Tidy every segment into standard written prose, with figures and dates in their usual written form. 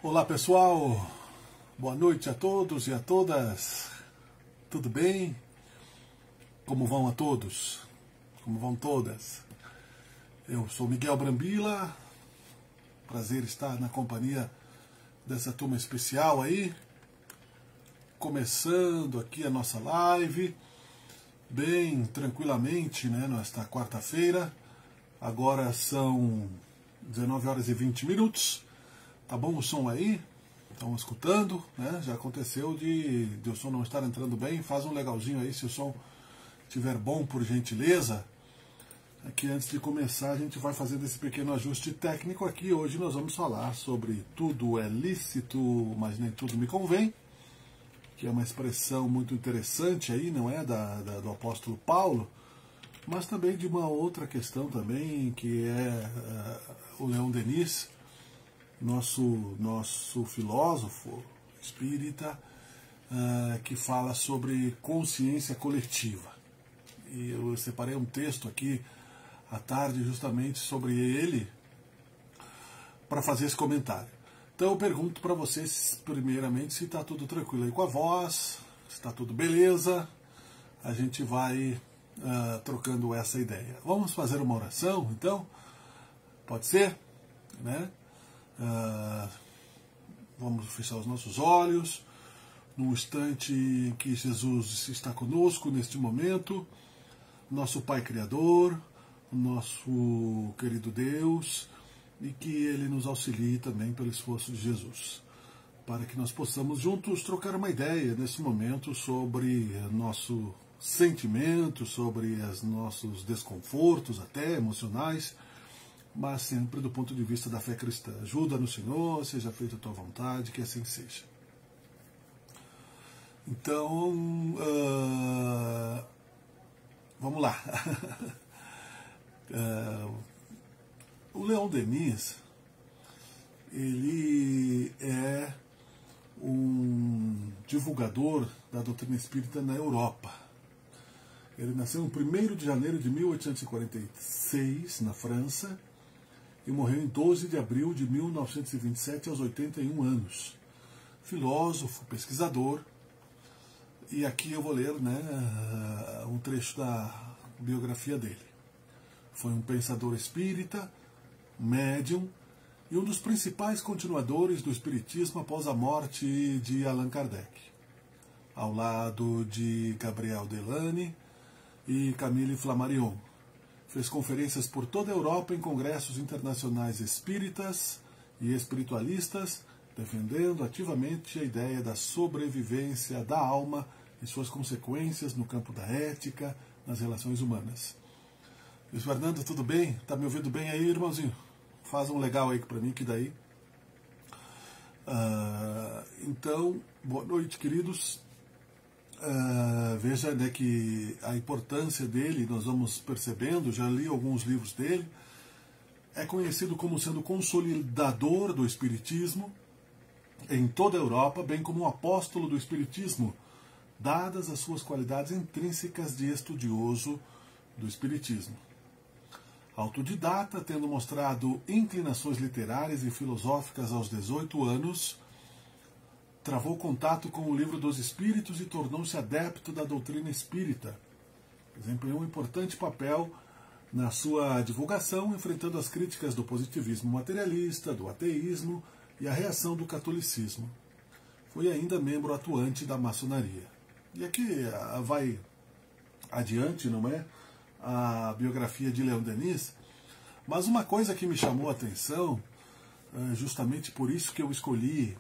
Olá pessoal, boa noite a todos e a todas, tudo bem? Como vão a todos? Como vão todas? Eu sou Miguel Brambila, prazer estar na companhia dessa turma especial aí, começando aqui a nossa live, bem tranquilamente, né, nesta quarta-feira, agora são 19 horas e 20 minutos. Tá bom o som aí? Estão escutando, né? Já aconteceu de o som não estar entrando bem. Faz um legalzinho aí se o som estiver bom, por gentileza. Aqui antes de começar a gente vai fazendo esse pequeno ajuste técnico aqui. Hoje nós vamos falar sobre tudo é lícito, mas nem tudo me convém, que é uma expressão muito interessante aí, não é? Do apóstolo Paulo, mas também de uma outra questão também, que é o Leon Denis, nosso filósofo espírita, que fala sobre consciência coletiva. E eu separei um texto aqui à tarde justamente sobre ele para fazer esse comentário. Então eu pergunto para vocês primeiramente se está tudo tranquilo aí com a voz, se está tudo beleza. A gente vai trocando essa ideia. Vamos fazer uma oração então? Pode ser? Né? Vamos fechar os nossos olhos num instante em que Jesus está conosco neste momento, nosso Pai Criador, nosso querido Deus, e que Ele nos auxilie também pelo esforço de Jesus, para que nós possamos juntos trocar uma ideia nesse momento sobre nosso sentimento, sobre os nossos desconfortos até emocionais, mas sempre do ponto de vista da fé cristã. Ajuda-nos, Senhor, seja feita a tua vontade, que assim seja. Então, vamos lá. O Leon Denis, ele é um divulgador da doutrina espírita na Europa. Ele nasceu no 1º de janeiro de 1846, na França, e morreu em 12 de abril de 1927, aos 81 anos. Filósofo, pesquisador, e aqui eu vou ler, né, um trecho da biografia dele. Foi um pensador espírita, médium, e um dos principais continuadores do espiritismo após a morte de Allan Kardec, ao lado de Gabriel Delany e Camille Flammarion. Fez conferências por toda a Europa em congressos internacionais espíritas e espiritualistas, defendendo ativamente a ideia da sobrevivência da alma e suas consequências no campo da ética, nas relações humanas. Luiz Fernando, tudo bem? Tá me ouvindo bem aí, irmãozinho? Faz um legal aí para mim, que daí. Então, boa noite, queridos. Veja, né, que a importância dele, nós vamos percebendo, já li alguns livros dele, é conhecido como sendo consolidador do espiritismo em toda a Europa, bem como um apóstolo do espiritismo, dadas as suas qualidades intrínsecas de estudioso do espiritismo. Autodidata, tendo mostrado inclinações literárias e filosóficas aos 18 anos, travou contato com o Livro dos Espíritos e tornou-se adepto da doutrina espírita. Desempenhou um importante papel na sua divulgação, enfrentando as críticas do positivismo materialista, do ateísmo e a reação do catolicismo. Foi ainda membro atuante da maçonaria. E aqui vai adiante, não é? A biografia de Leon Denis, mas uma coisa que me chamou a atenção, justamente por isso que eu escolhi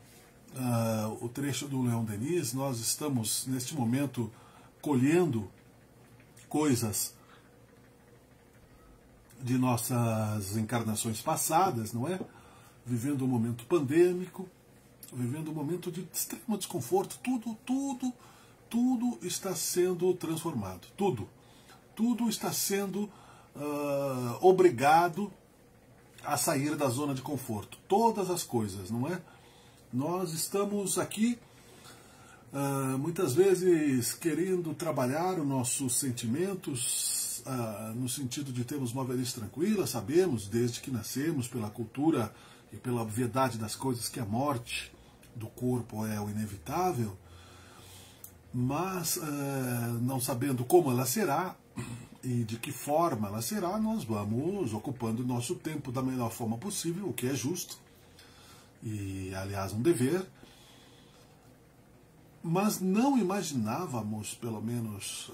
o trecho do Leon Denis. Nós estamos neste momento colhendo coisas de nossas encarnações passadas, não é? Vivendo um momento pandêmico, vivendo um momento de extremo desconforto, tudo está sendo transformado, tudo está sendo obrigado a sair da zona de conforto, todas as coisas, não é? Nós estamos aqui muitas vezes querendo trabalhar os nossos sentimentos no sentido de termos uma velhice tranquila. Sabemos, desde que nascemos, pela cultura e pela obviedade das coisas que a morte do corpo é o inevitável, mas não sabendo como ela será e de que forma ela será, nós vamos ocupando o nosso tempo da melhor forma possível, o que é justo e, aliás, um dever. Mas não imaginávamos, pelo menos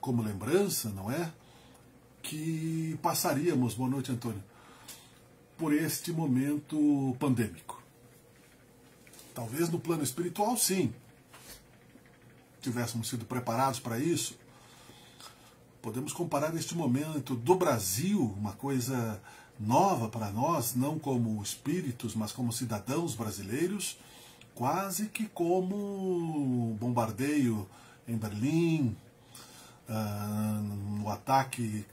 como lembrança, não é? Que passaríamos, boa noite, Antônio, por este momento pandêmico. Talvez no plano espiritual, sim, tivéssemos sido preparados para isso. Podemos comparar este momento do Brasil, uma coisa nova para nós, não como espíritos, mas como cidadãos brasileiros, quase que como o bombardeio em Berlim, no ataque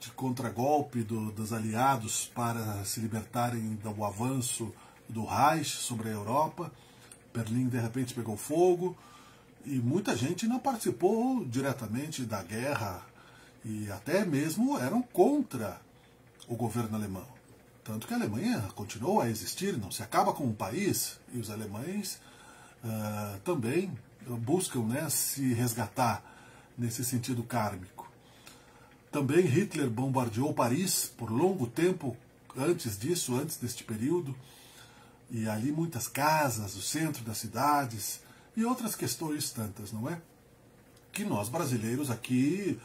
de contragolpe dos aliados para se libertarem do avanço do Reich sobre a Europa. Berlim de repente pegou fogo e muita gente não participou diretamente da guerra e até mesmo eram contra o governo alemão. Tanto que a Alemanha continuou a existir, não se acaba com o país, e os alemães também buscam, né, se resgatar nesse sentido kármico. Também Hitler bombardeou Paris por longo tempo antes disso, antes deste período, e ali muitas casas, o centro das cidades, e outras questões tantas, não é? Que nós brasileiros aqui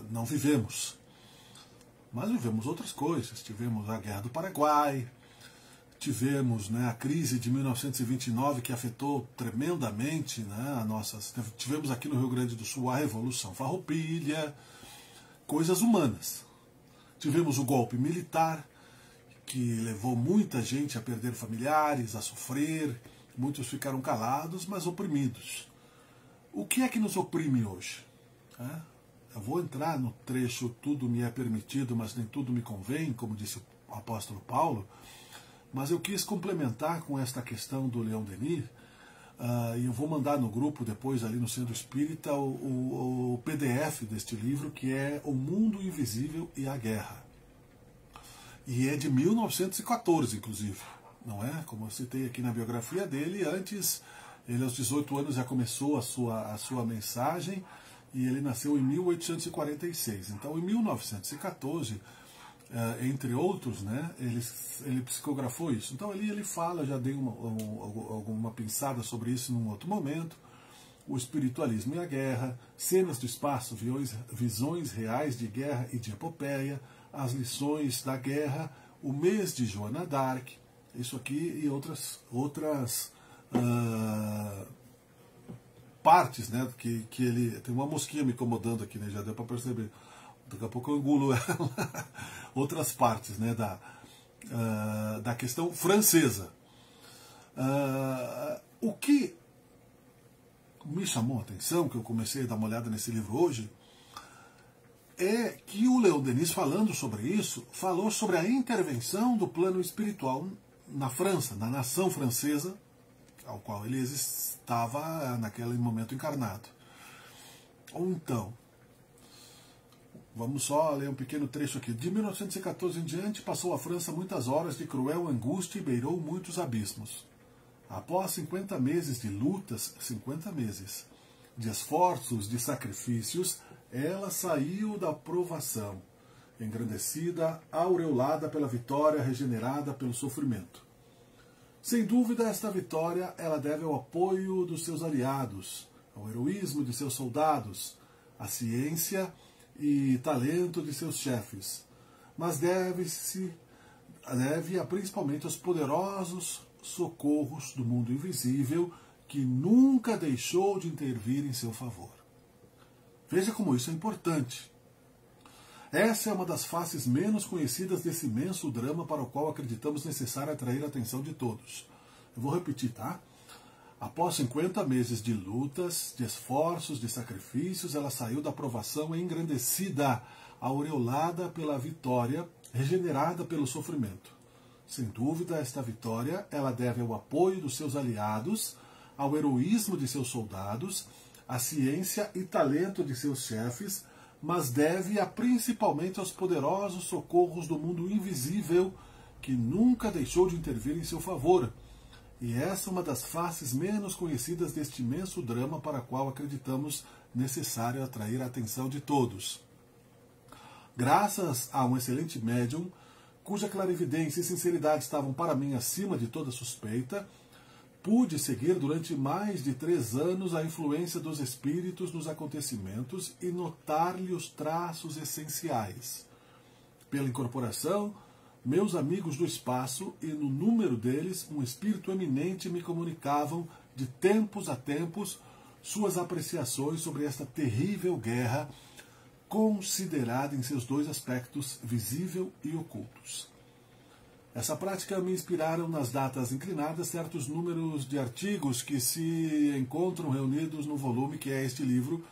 não vivemos. Mas vivemos outras coisas. Tivemos a Guerra do Paraguai, tivemos, né, a crise de 1929 que afetou tremendamente, né, tivemos aqui no Rio Grande do Sul a Revolução Farroupilha, coisas humanas. Tivemos o golpe militar, que levou muita gente a perder familiares, a sofrer, muitos ficaram calados, mas oprimidos. O que é que nos oprime hoje? Eu vou entrar no trecho "tudo me é permitido, mas nem tudo me convém", como disse o apóstolo Paulo, mas eu quis complementar com esta questão do Leon Denis, e eu vou mandar no grupo depois ali no Centro Espírita o PDF deste livro, que é O Mundo Invisível e a Guerra. E é de 1914, inclusive, não é? Como eu citei aqui na biografia dele, antes, ele aos 18 anos já começou a sua mensagem, e ele nasceu em 1846. Então, em 1914, entre outros, né, ele psicografou isso. Então, ali ele fala, já dei alguma pensada sobre isso num outro momento, o espiritualismo e a guerra, cenas do espaço, visões reais de guerra e de epopeia, as lições da guerra, o mês de Joana d'Arc, isso aqui e outras partes, né, que ele... Tem uma mosquinha me incomodando aqui, né, já deu para perceber. Daqui a pouco eu engulo ela. Outras partes, né, da questão francesa. O que me chamou a atenção, que eu comecei a dar uma olhada nesse livro hoje, é que o Leon Denis, falando sobre isso, falou sobre a intervenção do plano espiritual na França, na nação francesa, ao qual ele estava naquele momento encarnado. Ou então, vamos só ler um pequeno trecho aqui. De 1914 em diante, passou a França muitas horas de cruel angústia e beirou muitos abismos. Após 50 meses de lutas, 50 meses, de esforços, de sacrifícios, ela saiu da provação, engrandecida, aureolada pela vitória, regenerada pelo sofrimento. Sem dúvida, esta vitória ela deve ao apoio dos seus aliados, ao heroísmo de seus soldados, à ciência e talento de seus chefes, mas deve principalmente aos poderosos socorros do mundo invisível, que nunca deixou de intervir em seu favor. Veja como isso é importante. Essa é uma das faces menos conhecidas desse imenso drama para o qual acreditamos necessário atrair a atenção de todos. Eu vou repetir, tá? Após 50 meses de lutas, de esforços, de sacrifícios, ela saiu da provação engrandecida, aureolada pela vitória, regenerada pelo sofrimento. Sem dúvida, esta vitória ela deve ao apoio dos seus aliados, ao heroísmo de seus soldados, à ciência e talento de seus chefes, mas deve-a principalmente aos poderosos socorros do mundo invisível, que nunca deixou de intervir em seu favor, e essa é uma das faces menos conhecidas deste imenso drama para o qual acreditamos necessário atrair a atenção de todos. Graças a um excelente médium, cuja clarividência e sinceridade estavam para mim acima de toda suspeita, pude seguir durante mais de 3 anos a influência dos espíritos nos acontecimentos e notar-lhe os traços essenciais. Pela incorporação, meus amigos do espaço, e no número deles um espírito eminente, me comunicavam de tempos a tempos suas apreciações sobre esta terrível guerra, considerada em seus 2 aspectos, visível e ocultos. Essa prática me inspiraram nas datas inclinadas certos números de artigos que se encontram reunidos no volume que é este livro,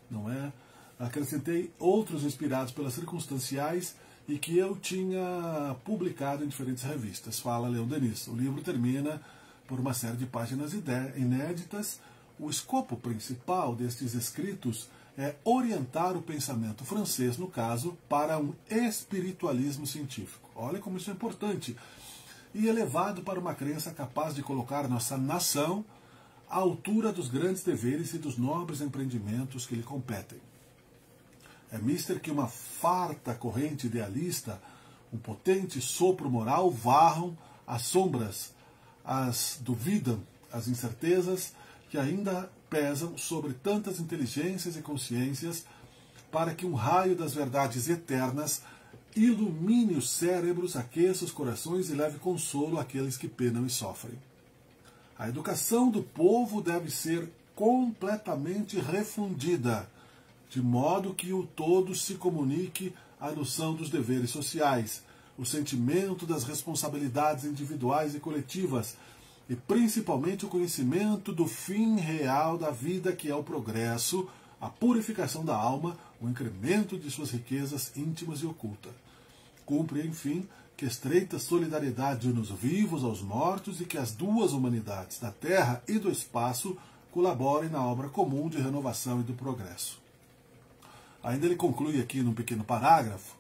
não é? Acrescentei outros inspirados pelas circunstanciais e que eu tinha publicado em diferentes revistas. Fala Leon Denis. O livro termina por uma série de páginas inéditas. O escopo principal destes escritos é orientar o pensamento francês, no caso, para um espiritualismo científico. Olha como isso é importante. E elevado para uma crença capaz de colocar nossa nação à altura dos grandes deveres e dos nobres empreendimentos que lhe competem. É mister que uma farta corrente idealista, um potente sopro moral varram as sombras, as duvidam, as incertezas que ainda pesam sobre tantas inteligências e consciências, para que um raio das verdades eternas ilumine os cérebros, aqueça os corações e leve consolo àqueles que penam e sofrem. A educação do povo deve ser completamente refundida, de modo que o todo se comunique a noção dos deveres sociais, o sentimento das responsabilidades individuais e coletivas, e principalmente o conhecimento do fim real da vida, que é o progresso, a purificação da alma, o incremento de suas riquezas íntimas e ocultas. Cumpre, enfim, que estreita solidariedade nos vivos aos mortos e que as 2 humanidades, da terra e do espaço, colaborem na obra comum de renovação e do progresso. Ainda ele conclui aqui num pequeno parágrafo: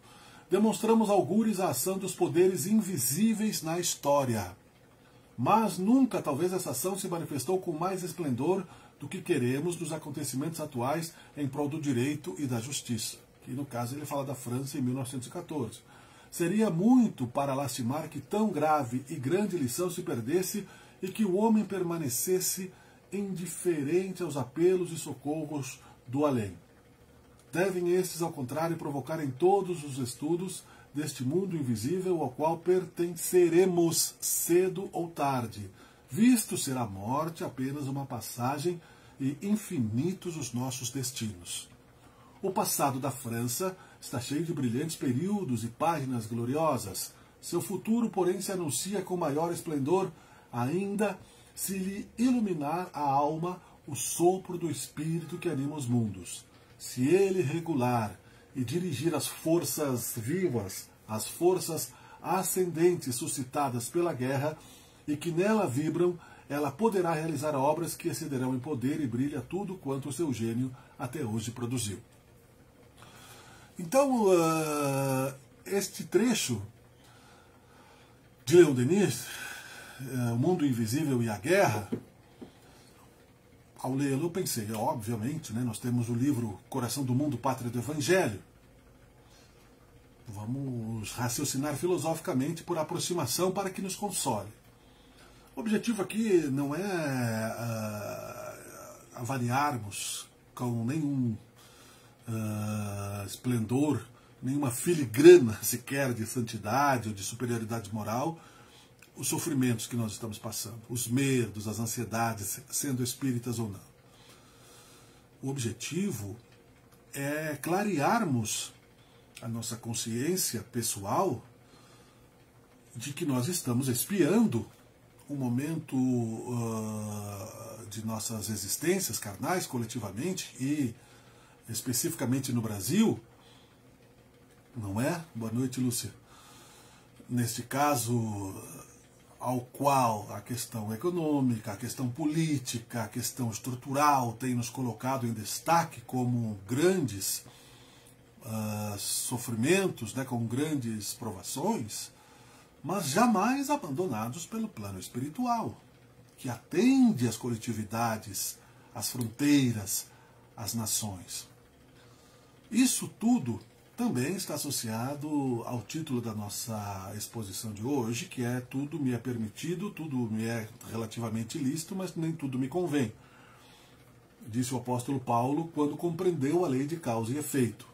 demonstramos algures a ação dos poderes invisíveis na história. Mas nunca talvez essa ação se manifestou com mais esplendor do que queremos dos acontecimentos atuais em prol do direito e da justiça. Que no caso ele fala da França em 1914. Seria muito para lastimar que tão grave e grande lição se perdesse e que o homem permanecesse indiferente aos apelos e socorros do além. Devem estes, ao contrário, provocar em todos os estudos deste mundo invisível ao qual pertenceremos cedo ou tarde, visto ser a morte apenas uma passagem e infinitos os nossos destinos. O passado da França está cheio de brilhantes períodos e páginas gloriosas. Seu futuro, porém, se anuncia com maior esplendor, ainda se lhe iluminar a alma o sopro do espírito que anima os mundos. Se ele regular e dirigir as forças vivas, as forças ascendentes suscitadas pela guerra e que nela vibram, ela poderá realizar obras que excederão em poder e brilho a tudo quanto o seu gênio até hoje produziu. Então, este trecho de Leon Denis, O Mundo Invisível e a Guerra, ao lê-lo eu pensei, obviamente, né, nós temos o livro Coração do Mundo, Pátria do Evangelho. Vamos raciocinar filosoficamente por aproximação para que nos console. O objetivo aqui não é avaliarmos com nenhum esplendor, nenhuma filigrana sequer de santidade ou de superioridade moral, os sofrimentos que nós estamos passando, os medos, as ansiedades, sendo espíritas ou não. O objetivo é clarearmos a nossa consciência pessoal de que nós estamos espiando um momento de nossas existências carnais, coletivamente, e especificamente no Brasil, não é? Boa noite, Lúcia. Neste caso, ao qual a questão econômica, a questão política, a questão estrutural tem nos colocado em destaque como grandes sofrimentos, né, com grandes provações, mas jamais abandonados pelo plano espiritual, que atende às coletividades, às fronteiras, às nações. Isso tudo também está associado ao título da nossa exposição de hoje, que é Tudo me é permitido, tudo me é relativamente lícito, mas nem tudo me convém. Disse o apóstolo Paulo quando compreendeu a lei de causa e efeito.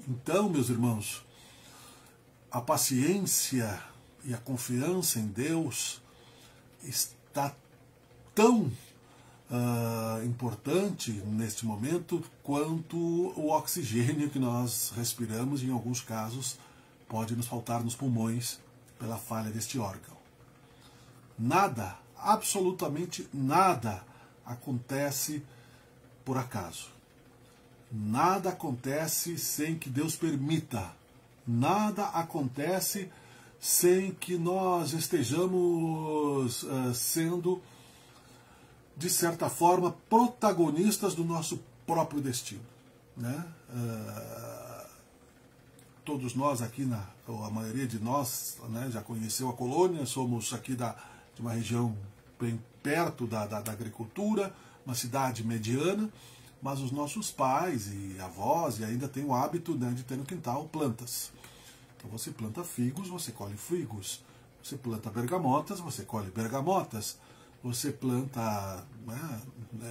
Então, meus irmãos, a paciência e a confiança em Deus está tão importante neste momento quanto o oxigênio que nós respiramos, e em alguns casos pode nos faltar nos pulmões pela falha deste órgão. Nada, absolutamente nada acontece por acaso. Nada acontece sem que Deus permita. Nada acontece sem que nós estejamos sendo, de certa forma, protagonistas do nosso próprio destino, né? Todos nós aqui, ou a maioria de nós, né, já conheceu a colônia, somos aqui de uma região bem perto da agricultura, uma cidade mediana, mas os nossos pais e avós ainda têm o hábito, né, de ter no quintal plantas. Então você planta figos, você colhe figos. Você planta bergamotas, você colhe bergamotas. Você planta... né,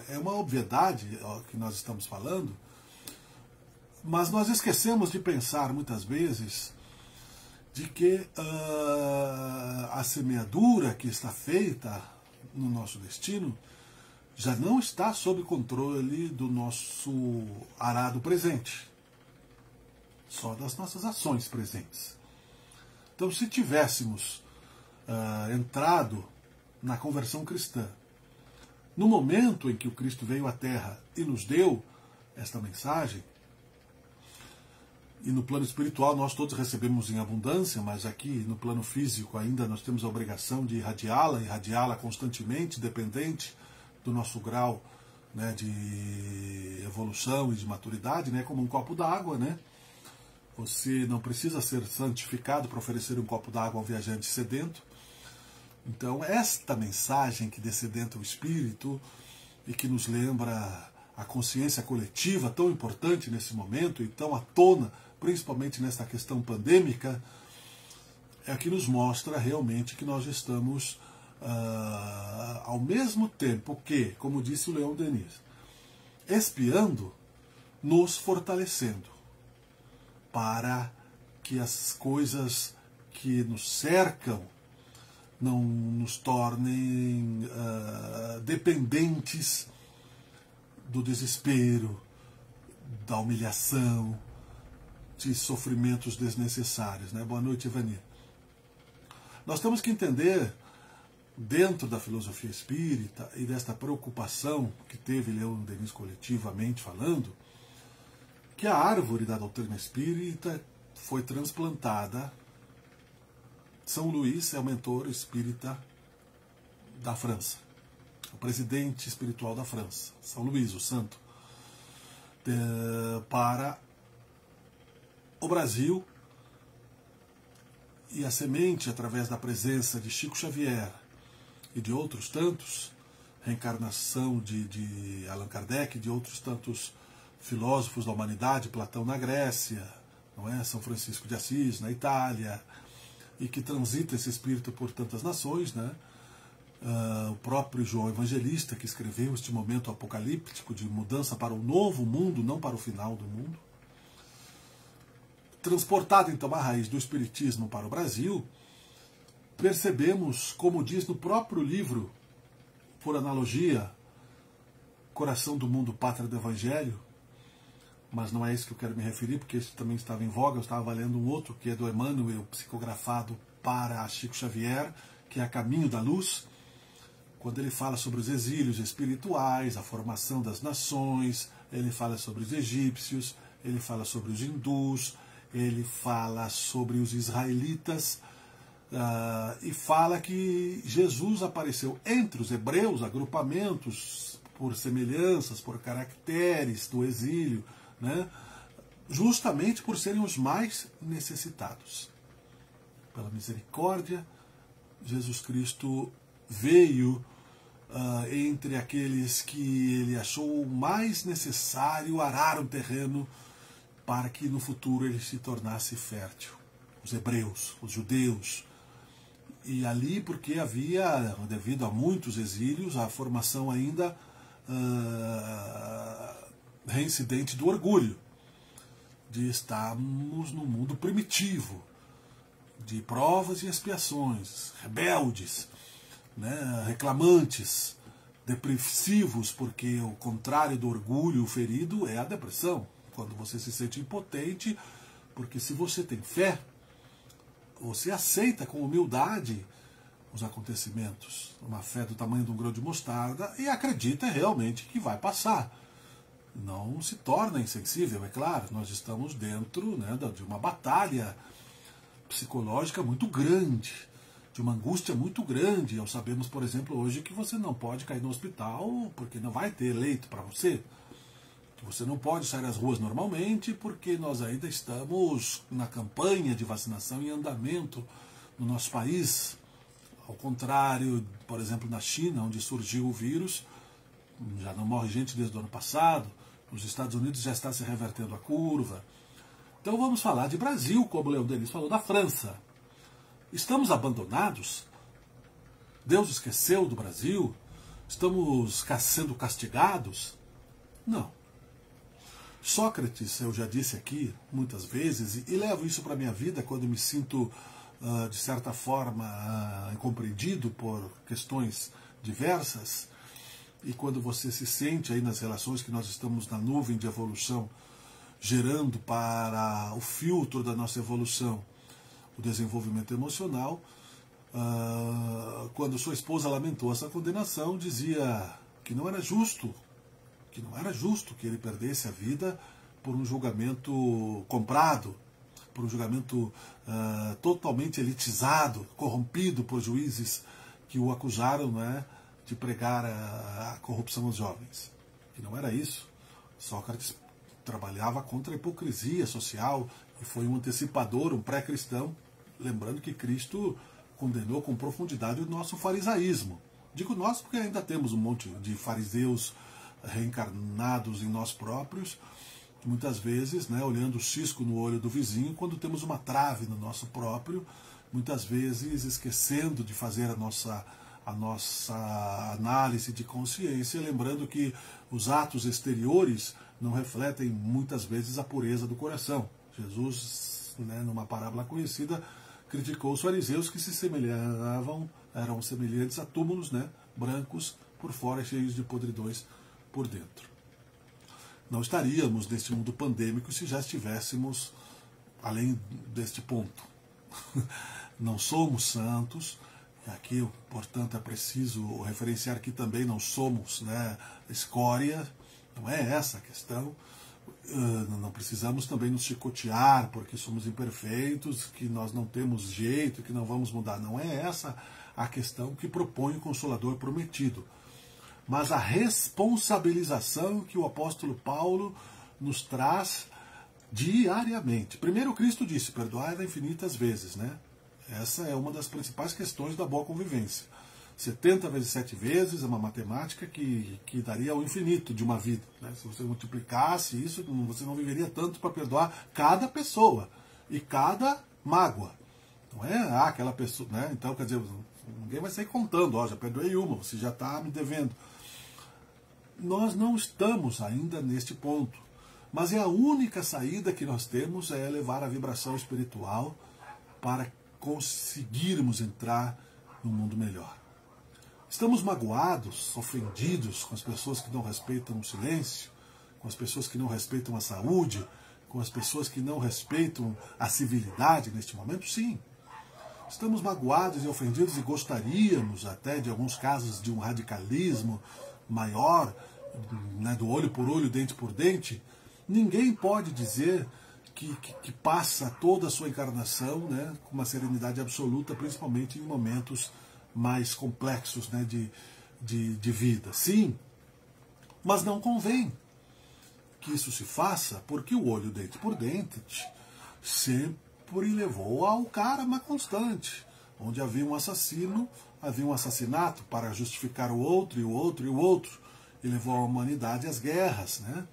é uma obviedade que nós estamos falando, mas nós esquecemos de pensar muitas vezes de que a semeadura que está feita no nosso destino já não está sob controle do nosso arado presente, só das nossas ações presentes. Então, se tivéssemos entrado na conversão cristã no momento em que o Cristo veio à Terra e nos deu esta mensagem, e no plano espiritual nós todos recebemos em abundância, mas aqui no plano físico ainda nós temos a obrigação de irradiá-la constantemente, dependente do nosso grau, né, de evolução e de maturidade, né, como um copo d'água, né? Você não precisa ser santificado para oferecer um copo d'água ao viajante sedento. Então, esta mensagem que descedenta o espírito e que nos lembra a consciência coletiva tão importante nesse momento e tão à tona, principalmente nesta questão pandêmica, é que nos mostra realmente que nós estamos, ao mesmo tempo que, como disse o Leon Denis, espiando, nos fortalecendo para que as coisas que nos cercam não nos tornem dependentes do desespero, da humilhação, de sofrimentos desnecessários, né? Boa noite, Ivani. Nós temos que entender, dentro da filosofia espírita e desta preocupação que teve Leon Denis coletivamente falando, que a árvore da doutrina espírita foi transplantada. São Luís é o mentor espírita da França, o presidente espiritual da França, São Luís, o santo, para o Brasil, e a semente, através da presença de Chico Xavier e de outros tantos, reencarnação de Allan Kardec, de outros tantos filósofos da humanidade, Platão na Grécia, não é? São Francisco de Assis na Itália, e que transita esse espírito por tantas nações, né? O próprio João Evangelista, que escreveu este momento apocalíptico de mudança para o novo mundo, não para o final do mundo. Transportado então a raiz do espiritismo para o Brasil, percebemos, como diz no próprio livro, por analogia, Coração do Mundo, Pátria do Evangelho, mas não é isso que eu quero me referir, porque esse também estava em voga. Eu estava lendo um outro, que é do Emmanuel, psicografado para Chico Xavier, que é A Caminho da Luz, quando ele fala sobre os exílios espirituais, a formação das nações, ele fala sobre os egípcios, ele fala sobre os hindus, ele fala sobre os israelitas, e fala que Jesus apareceu entre os hebreus, agrupamentos por semelhanças, por caracteres do exílio, né? Justamente por serem os mais necessitados. pela misericórdia, Jesus Cristo veio entre aqueles que ele achou mais necessário arar um terreno para que no futuro ele se tornasse fértil. Os hebreus, os judeus. E ali, porque havia, devido a muitos exílios, a formação ainda reincidente do orgulho, de estarmos no mundo primitivo, de provas e expiações, rebeldes, né, reclamantes, depressivos, porque o contrário do orgulho ferido é a depressão, quando você se sente impotente, porque se você tem fé, você aceita com humildade os acontecimentos, uma fé do tamanho de um grão de mostarda, e acredita realmente que vai passar. Não se torna insensível, é claro, nós estamos dentro, né, de uma batalha psicológica muito grande, de uma angústia muito grande, ao sabermos, por exemplo, hoje que você não pode cair no hospital porque não vai ter leito para você, que você não pode sair às ruas normalmente porque nós ainda estamos na campanha de vacinação em andamento no nosso país, ao contrário, por exemplo, na China, onde surgiu o vírus, já não morre gente desde o ano passado, nos Estados Unidos já está se revertendo a curva. Então vamos falar de Brasil, como o Leon Denis falou, da França. Estamos abandonados? Deus esqueceu do Brasil? Estamos sendo castigados? Não. Sócrates, eu já disse aqui muitas vezes, e levo isso para a minha vida quando me sinto, de certa forma, incompreendido por questões diversas, e quando você se sente aí nas relações que nós estamos na nuvem de evolução, gerando para o filtro da nossa evolução o desenvolvimento emocional, quando sua esposa lamentou essa condenação, dizia que não era justo que ele perdesse a vida por um julgamento comprado, por um julgamento totalmente elitizado, corrompido por juízes que o acusaram, né, de pregar a corrupção aos jovens. E não era isso. Sócrates trabalhava contra a hipocrisia social e foi um antecipador, um pré-cristão, lembrando que Cristo condenou com profundidade o nosso farisaísmo. Digo nós porque ainda temos um monte de fariseus reencarnados em nós próprios, muitas vezes, né, olhando o cisco no olho do vizinho, quando temos uma trave no nosso próprio, muitas vezes esquecendo de fazer a nossa análise de consciência, lembrando que os atos exteriores não refletem muitas vezes a pureza do coração. Jesus, né, numa parábola conhecida, criticou os fariseus que se semelhavam, eram semelhantes a túmulos, né, brancos por fora e cheios de podridões por dentro. Não estaríamos neste mundo pandêmico se já estivéssemos além deste ponto. Não somos santos. Aqui, portanto, é preciso referenciar que também não somos, né, escória, não é essa a questão. Não precisamos também nos chicotear porque somos imperfeitos, que nós não temos jeito, que não vamos mudar. Não é essa a questão que propõe o Consolador prometido. Mas a responsabilização que o apóstolo Paulo nos traz diariamente. Primeiro, Cristo disse, perdoai infinitas vezes, né? Essa é uma das principais questões da boa convivência. 70 vezes 7 vezes é uma matemática que daria o infinito de uma vida, né? Se você multiplicasse isso, você não viveria tanto para perdoar cada pessoa e cada mágoa. Não é aquela pessoa, né? Então, quer dizer, ninguém vai sair contando, ó, já perdoei uma, você já está me devendo. Nós não estamos ainda neste ponto, mas é a única saída que nós temos é elevar a vibração espiritual para conseguirmos entrar num mundo melhor. Estamos magoados, ofendidos com as pessoas que não respeitam o silêncio, com as pessoas que não respeitam a saúde, com as pessoas que não respeitam a civilidade neste momento? Sim. Estamos magoados e ofendidos e gostaríamos até, de alguns casos, de um radicalismo maior, né, do olho por olho, dente por dente. Ninguém pode dizer que passa toda a sua encarnação, né, com uma serenidade absoluta, principalmente em momentos mais complexos, né, de vida. Sim, mas não convém que isso se faça, porque o olho dente por dente sempre Trípoli levou ao karma constante, onde havia um assassino, havia um assassinato para justificar o outro, e o outro, e o outro, e levou a humanidade às guerras, né?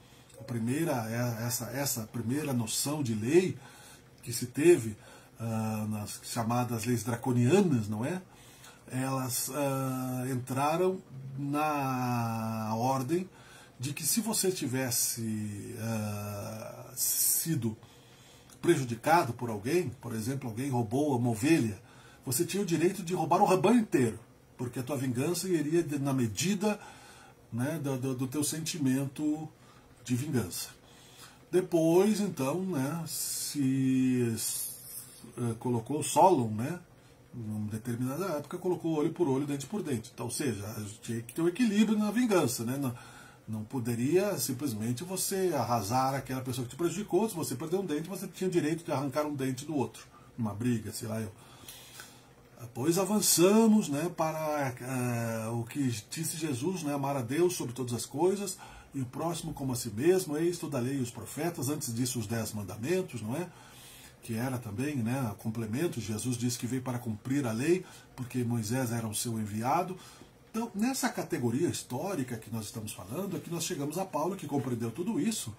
Essa primeira noção de lei que se teve nas chamadas leis draconianas, não é? Elas entraram na ordem de que se você tivesse sido prejudicado por alguém, por exemplo, alguém roubou uma ovelha, você tinha o direito de roubar o rebanho inteiro, porque a tua vingança iria na medida, né, do teu sentimento de vingança. Depois, então, né, se colocou Solon, né, em determinada época, colocou olho por olho, dente por dente. Então, ou seja, tinha que ter um equilíbrio na vingança, né? Não poderia simplesmente você arrasar aquela pessoa que te prejudicou. Se você perdeu um dente, você tinha o direito de arrancar um dente do outro, numa briga, sei lá eu. Depois avançamos, né, para o que disse Jesus, né, amar a Deus sobre todas as coisas e o próximo como a si mesmo, eis toda a lei e os profetas, antes disso os 10 mandamentos, não é? Que era também, né, complemento. Jesus disse que veio para cumprir a lei, porque Moisés era o seu enviado. Então, nessa categoria histórica que nós estamos falando, é que nós chegamos a Paulo, que compreendeu tudo isso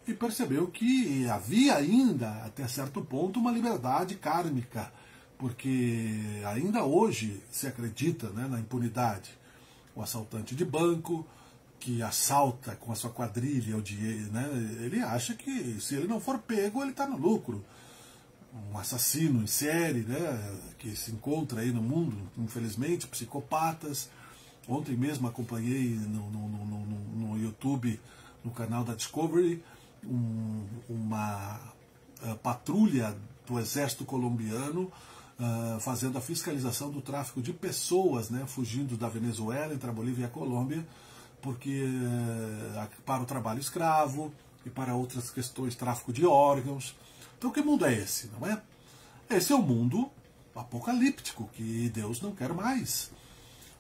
e percebeu que havia ainda, até certo ponto, uma liberdade kármica, porque ainda hoje se acredita, né, na impunidade. O assaltante de banco, que assalta com a sua quadrilha, né, ele acha que se ele não for pego, ele está no lucro. Um assassino em série, né, que se encontra aí no mundo, infelizmente, psicopatas. Ontem mesmo acompanhei no YouTube, no canal da Discovery, uma patrulha do exército colombiano fazendo a fiscalização do tráfico de pessoas, né, fugindo da Venezuela entre a Bolívia e a Colômbia, porque para o trabalho escravo e para outras questões, tráfico de órgãos. Então, que mundo é esse, não é? Esse é o mundo apocalíptico, que Deus não quer mais.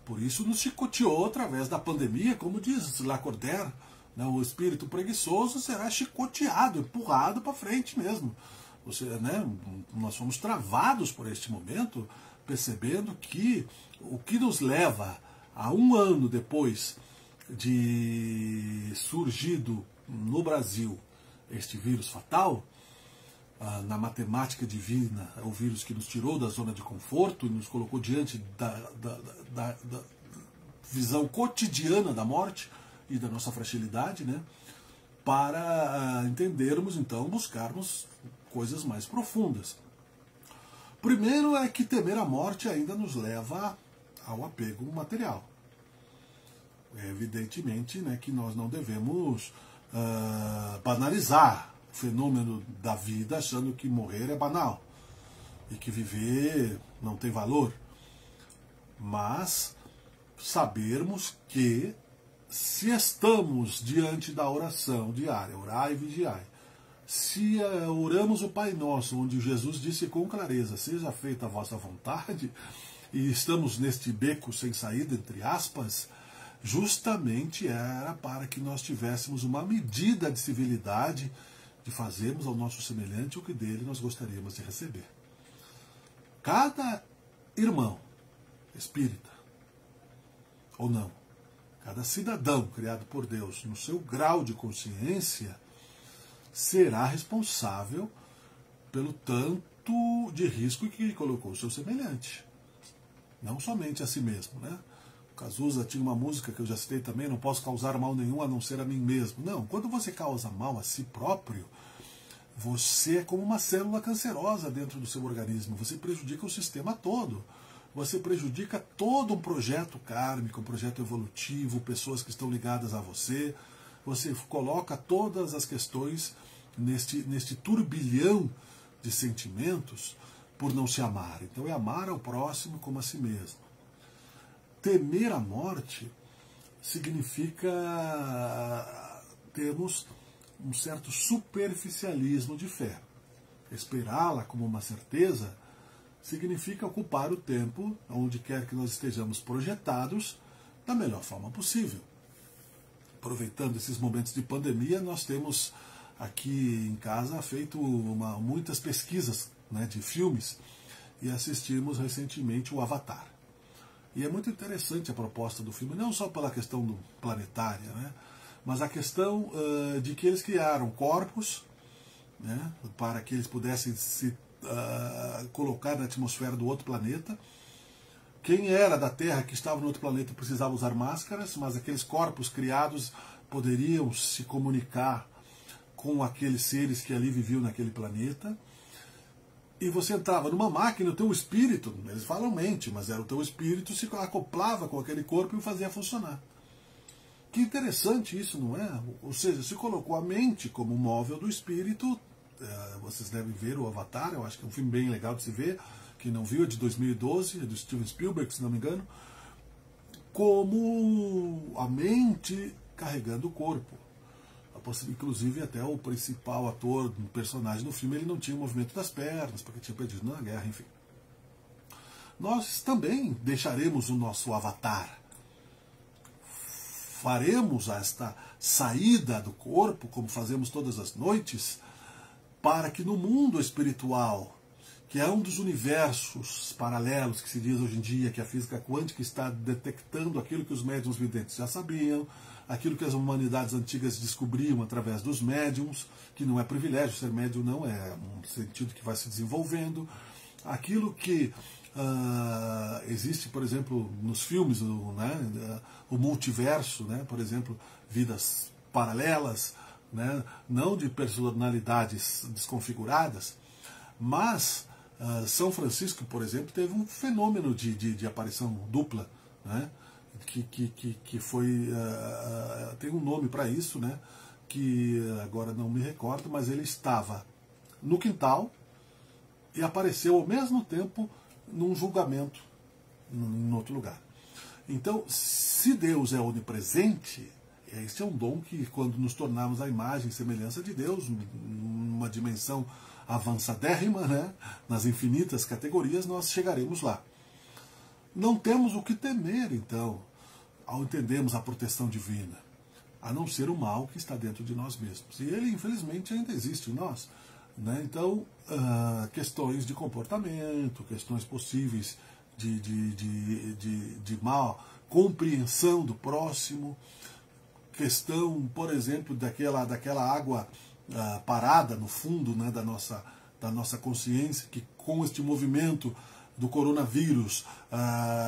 Por isso nos chicoteou através da pandemia, como diz Lacordaire, né, o espírito preguiçoso será chicoteado, empurrado para frente mesmo. Né, nós fomos travados por este momento, percebendo que o que nos leva a um ano depois de surgido no Brasil este vírus fatal, na matemática divina, é o vírus que nos tirou da zona de conforto e nos colocou diante da visão cotidiana da morte e da nossa fragilidade, né, para entendermos, então, buscarmos coisas mais profundas. Primeiro é que temer a morte ainda nos leva ao apego material. É evidentemente, né, que nós não devemos banalizar o fenômeno da vida achando que morrer é banal e que viver não tem valor. Mas sabermos que se estamos diante da oração diária, orai e vigiai, se oramos o Pai Nosso, onde Jesus disse com clareza, seja feita a vossa vontade, e estamos neste beco sem saída, entre aspas, justamente era para que nós tivéssemos uma medida de civilidade, de fazermos ao nosso semelhante o que dele nós gostaríamos de receber. Cada irmão espírita, ou não, cada cidadão criado por Deus, no seu grau de consciência, será responsável pelo tanto de risco que colocou o seu semelhante. Não somente a si mesmo, né? O Cazuza tinha uma música que eu já citei também, não posso causar mal nenhum a não ser a mim mesmo. Não, quando você causa mal a si próprio, você é como uma célula cancerosa dentro do seu organismo, você prejudica o sistema todo. Você prejudica todo um projeto kármico, um projeto evolutivo, pessoas que estão ligadas a você. Você coloca todas as questões neste turbilhão de sentimentos por não se amar. Então é amar ao próximo como a si mesmo. Temer a morte significa termos um certo superficialismo de fé. Esperá-la como uma certeza significa ocupar o tempo, onde quer que nós estejamos projetados, da melhor forma possível. Aproveitando esses momentos de pandemia, nós temos aqui em casa feito muitas pesquisas né, de filmes, e assistimos recentemente o Avatar. E é muito interessante a proposta do filme, não só pela questão do planetária, né, mas a questão de que eles criaram corpos, né, para que eles pudessem se colocar na atmosfera do outro planeta. Quem era da Terra que estava no outro planeta precisava usar máscaras, mas aqueles corpos criados poderiam se comunicar com aqueles seres que ali viviam naquele planeta. E você entrava numa máquina, o teu espírito, eles falam mente, mas era o teu espírito, se acoplava com aquele corpo e o fazia funcionar. Que interessante isso, não é? Ou seja, se colocou a mente como móvel do espírito. Vocês devem ver o Avatar, eu acho que é um filme bem legal de se ver. Quem não viu, é de 2012, é do Steven Spielberg, se não me engano. Como a mente carregando o corpo. Inclusive até o principal ator, o personagem do filme, ele não tinha o movimento das pernas, porque tinha perdido na guerra, enfim. Nós também deixaremos o nosso avatar. Faremos esta saída do corpo, como fazemos todas as noites, para que no mundo espiritual, que é um dos universos paralelos que se diz hoje em dia, que a física quântica está detectando aquilo que os médiuns videntes já sabiam, aquilo que as humanidades antigas descobriam através dos médiums, que não é privilégio, ser médium não é um sentido que vai se desenvolvendo, aquilo que existe, por exemplo, nos filmes, né, o multiverso, né, por exemplo, vidas paralelas, né, não de personalidades desconfiguradas, mas São Francisco, por exemplo, teve um fenômeno de aparição dupla, né, que foi, tem um nome para isso, né, que agora não me recordo, mas ele estava no quintal e apareceu ao mesmo tempo num julgamento em outro lugar. Então, se Deus é onipresente, esse é um dom que, quando nos tornarmos a imagem e semelhança de Deus, numa dimensão avançadérrima, né, nas infinitas categorias, nós chegaremos lá. Não temos o que temer, então, ao entendermos a proteção divina, a não ser o mal que está dentro de nós mesmos. E ele, infelizmente, ainda existe em nós. Né? Então, questões de comportamento, questões possíveis de mal compreensão do próximo, questão, por exemplo, daquela água parada no fundo, né, da nossa consciência, que com este movimento do coronavírus,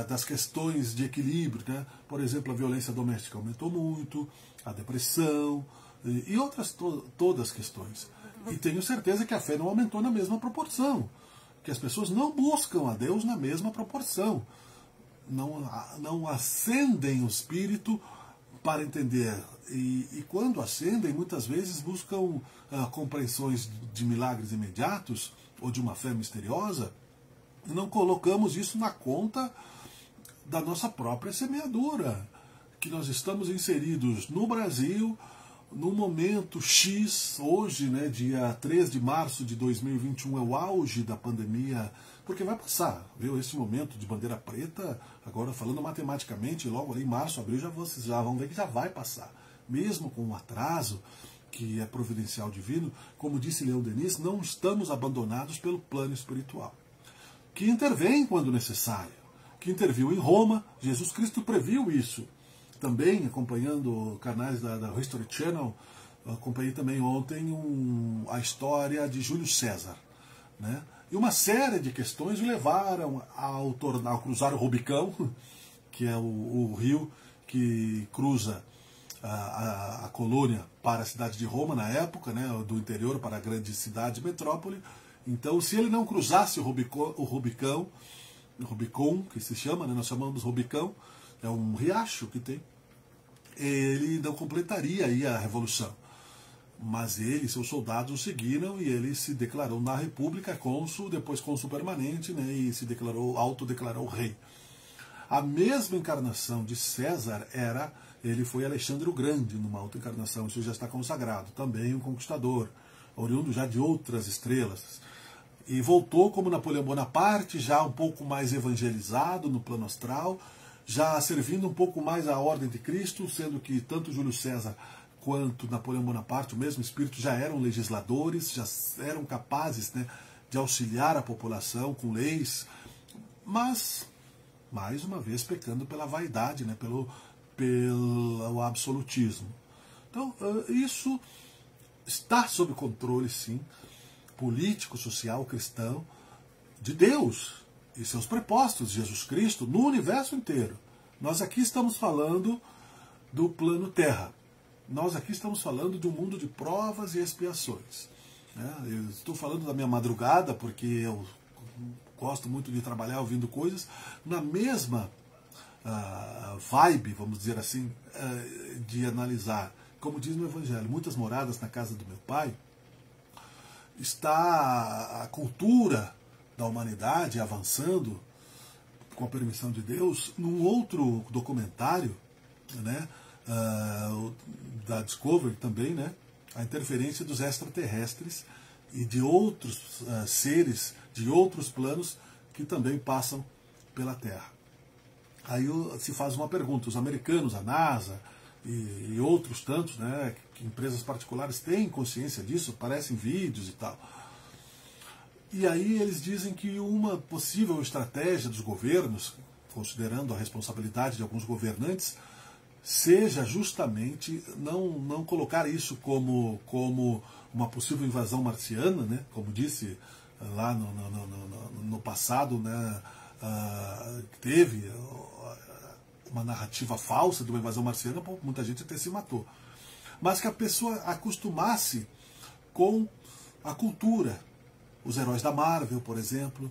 das questões de equilíbrio, né, por exemplo, a violência doméstica aumentou muito, a depressão e outras todas as questões. E tenho certeza que a fé não aumentou na mesma proporção, que as pessoas não buscam a Deus na mesma proporção, não ascendem o espírito para entender. E quando ascendem, muitas vezes buscam compreensões de milagres imediatos ou de uma fé misteriosa, e não colocamos isso na conta da nossa própria semeadura, que nós estamos inseridos no Brasil, no momento X, hoje, né, dia 3 de março de 2021, é o auge da pandemia, porque vai passar, viu? Esse momento de bandeira preta, agora falando matematicamente, logo ali em março, abril, vocês já vão ver que já vai passar. Mesmo com um atraso, que é providencial divino, como disse Leon Denis, não estamos abandonados pelo plano espiritual, que intervém quando necessário, que interviu em Roma. Jesus Cristo previu isso. Também, acompanhando canais da History Channel, acompanhei também ontem a história de Júlio César. Né? E uma série de questões o levaram ao cruzar o Rubicão, que é o rio que cruza a colônia para a cidade de Roma na época, né, do interior para a grande cidade, metrópole. Então, se ele não cruzasse o Rubicão, que se chama, né, nós chamamos Rubicão, é um riacho que tem, ele não completaria aí a revolução. Mas ele e seus soldados o seguiram e ele se declarou na República cônsul, depois cônsul permanente, né, e se autodeclarou rei. A mesma encarnação de César ele foi Alexandre o Grande, numa outra encarnação, isso já está consagrado, também um conquistador, oriundo já de outras estrelas. E voltou como Napoleão Bonaparte, já um pouco mais evangelizado no plano astral, já servindo um pouco mais à ordem de Cristo, sendo que tanto Júlio César quanto Napoleão Bonaparte, o mesmo espírito, já eram legisladores, já eram capazes, né, de auxiliar a população com leis, mas, mais uma vez, pecando pela vaidade, né, pelo absolutismo. Então, isso está sob controle, sim, político, social, cristão, de Deus e seus prepostos, Jesus Cristo, no universo inteiro. Nós aqui estamos falando do plano Terra. Nós aqui estamos falando de um mundo de provas e expiações. Eu estou falando da minha madrugada, porque eu gosto muito de trabalhar ouvindo coisas na mesma vibe, vamos dizer assim, de analisar. Como diz no Evangelho, muitas moradas na casa do meu pai, está a cultura da humanidade avançando, com a permissão de Deus, num outro documentário, né, da Discovery também, né, a interferência dos extraterrestres e de outros seres de outros planos que também passam pela Terra. Aí se faz uma pergunta, os americanos, a NASA e outros tantos, né, que empresas particulares têm consciência disso, aparecem vídeos e tal. E aí eles dizem que uma possível estratégia dos governos, considerando a responsabilidade de alguns governantes, seja justamente não colocar isso como uma possível invasão marciana, né? Como disse lá no passado, né? Teve uma narrativa falsa de uma invasão marciana, muita gente até se matou. Mas que a pessoa acostumasse com a cultura, os heróis da Marvel, por exemplo,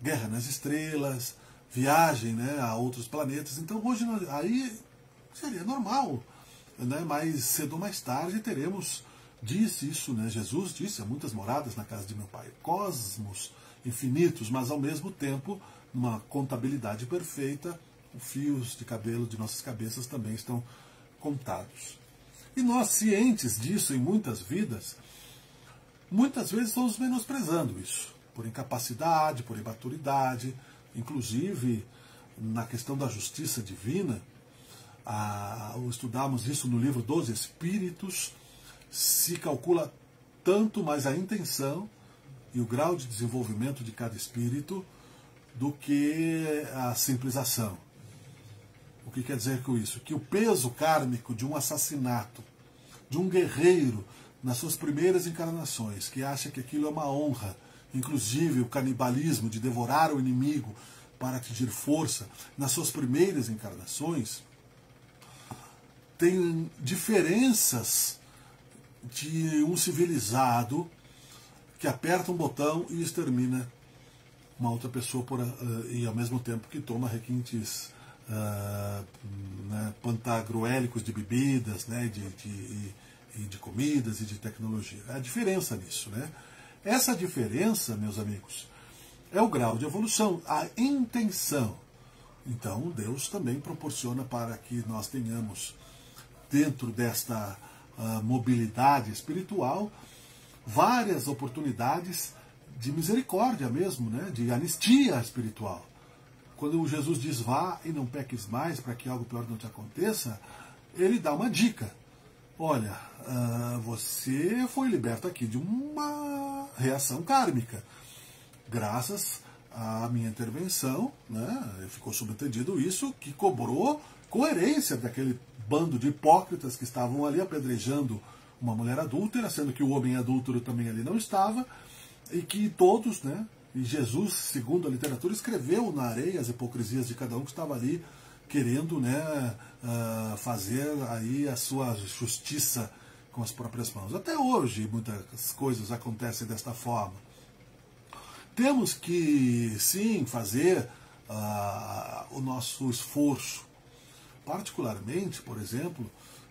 Guerra nas Estrelas, viagem, né, a outros planetas. Então hoje aí seria normal, né? Mas cedo ou mais tarde teremos, disse isso, né? Jesus disse, há muitas moradas na casa de meu pai, cosmos infinitos, mas ao mesmo tempo, numa contabilidade perfeita, os fios de cabelo de nossas cabeças também estão contados. E nós, cientes disso em muitas vidas, muitas vezes estamos menosprezando isso, por incapacidade, por imaturidade, inclusive na questão da justiça divina. Estudamos isso no livro dos Espíritos, se calcula tanto mais a intenção e o grau de desenvolvimento de cada espírito do que a simples ação. O que quer dizer com isso? Que o peso kármico de um assassinato, de um guerreiro nas suas primeiras encarnações, que acha que aquilo é uma honra, inclusive o canibalismo de devorar o inimigo para atingir força, nas suas primeiras encarnações, tem diferenças de um civilizado que aperta um botão e extermina uma outra pessoa e ao mesmo tempo que toma requintes né, pantagruélicos de bebidas, né, de comidas e de tecnologia. A diferença nisso, né? Essa diferença, meus amigos, é o grau de evolução, a intenção. Então Deus também proporciona para que nós tenhamos, dentro desta mobilidade espiritual, várias oportunidades de misericórdia mesmo, né? De anistia espiritual. Quando Jesus diz vá e não peques mais para que algo pior não te aconteça, ele dá uma dica. Olha, você foi liberto aqui de uma reação kármica. Graças à minha intervenção, né, ficou subentendido isso, que cobrou coerência daquele bando de hipócritas que estavam ali apedrejando uma mulher adúltera, sendo que o homem adúltero também ali não estava, e que todos, né, e Jesus, segundo a literatura, escreveu na areia as hipocrisias de cada um que estava ali querendo, né, fazer aí a sua justiça com as próprias mãos. Até hoje muitas coisas acontecem desta forma. Temos que, sim, fazer o nosso esforço. Particularmente, por exemplo,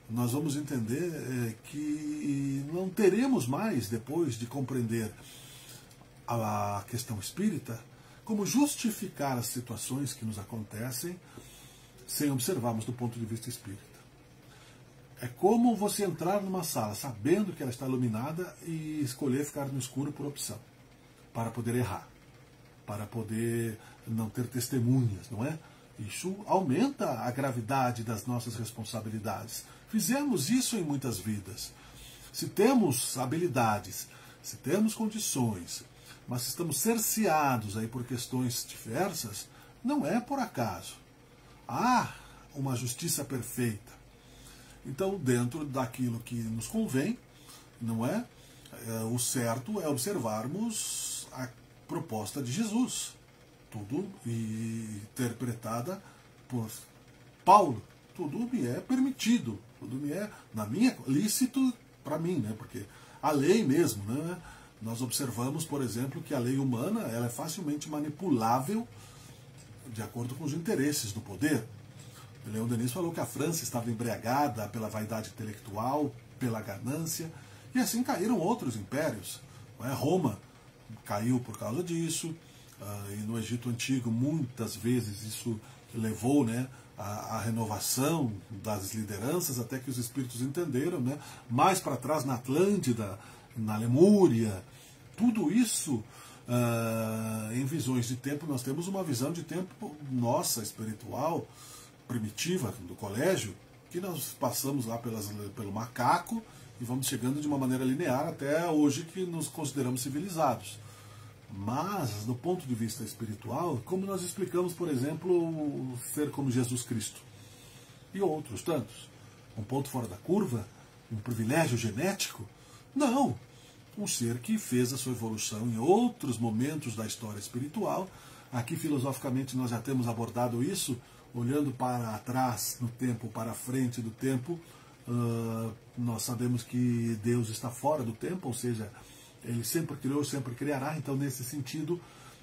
nós vamos entender que não teremos mais, depois de compreender a questão espírita, como justificar as situações que nos acontecem sem observarmos do ponto de vista espírita. É como você entrar numa sala sabendo que ela está iluminada e escolher ficar no escuro por opção, para poder errar, para poder não ter testemunhas, não é? Isso aumenta a gravidade das nossas responsabilidades. Fizemos isso em muitas vidas. Se temos habilidades, se temos condições, mas estamos cerceados aí por questões diversas, não é por acaso. Há uma justiça perfeita. Então, dentro daquilo que nos convém, não é? O certo é observarmos a proposta de Jesus, tudo interpretada por Paulo. Tudo me é permitido, tudo me é lícito para mim, né? Porque a lei mesmo, né? Nós observamos, por exemplo, que a lei humana ela é facilmente manipulável de acordo com os interesses do poder. O Leon Denis falou que a França estava embriagada pela vaidade intelectual, pela ganância, e assim caíram outros impérios. Não é? Roma caiu por causa disso, e no Egito Antigo muitas vezes isso levou, né, a renovação das lideranças, até que os espíritos entenderam, né? Mais para trás na Atlântida, na Lemúria, tudo isso em visões de tempo. Nós temos uma visão de tempo nossa, espiritual, primitiva, do colégio, que nós passamos lá pelo macaco e vamos chegando de uma maneira linear até hoje que nos consideramos civilizados. Mas, do ponto de vista espiritual, como nós explicamos, por exemplo, o ser como Jesus Cristo e outros tantos? Um ponto fora da curva? Um privilégio genético? Não! Um ser que fez a sua evolução em outros momentos da história espiritual. Aqui, filosoficamente, nós já temos abordado isso, olhando para trás no tempo, para a frente do tempo. Nós sabemos que Deus está fora do tempo, ou seja, Ele sempre criou, sempre criará. Então, nesse sentido,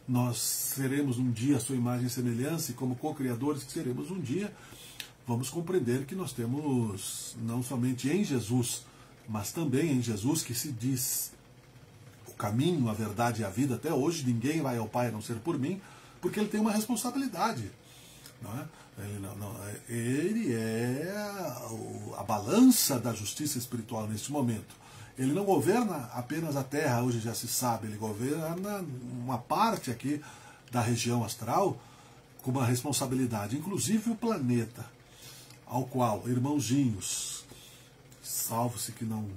nós seremos um dia a sua imagem e semelhança, e como co-criadores que seremos um dia, vamos compreender que nós temos, não somente em Jesus, mas também em Jesus, que se diz o caminho, a verdade e a vida. Até hoje ninguém vai ao Pai a não ser por mim, porque Ele tem uma responsabilidade. Não é? Ele é a balança da justiça espiritual neste momento. Ele não governa apenas a Terra, hoje já se sabe, ele governa uma parte aqui da região astral com uma responsabilidade, inclusive o planeta, ao qual, irmãozinhos, salvo-se que não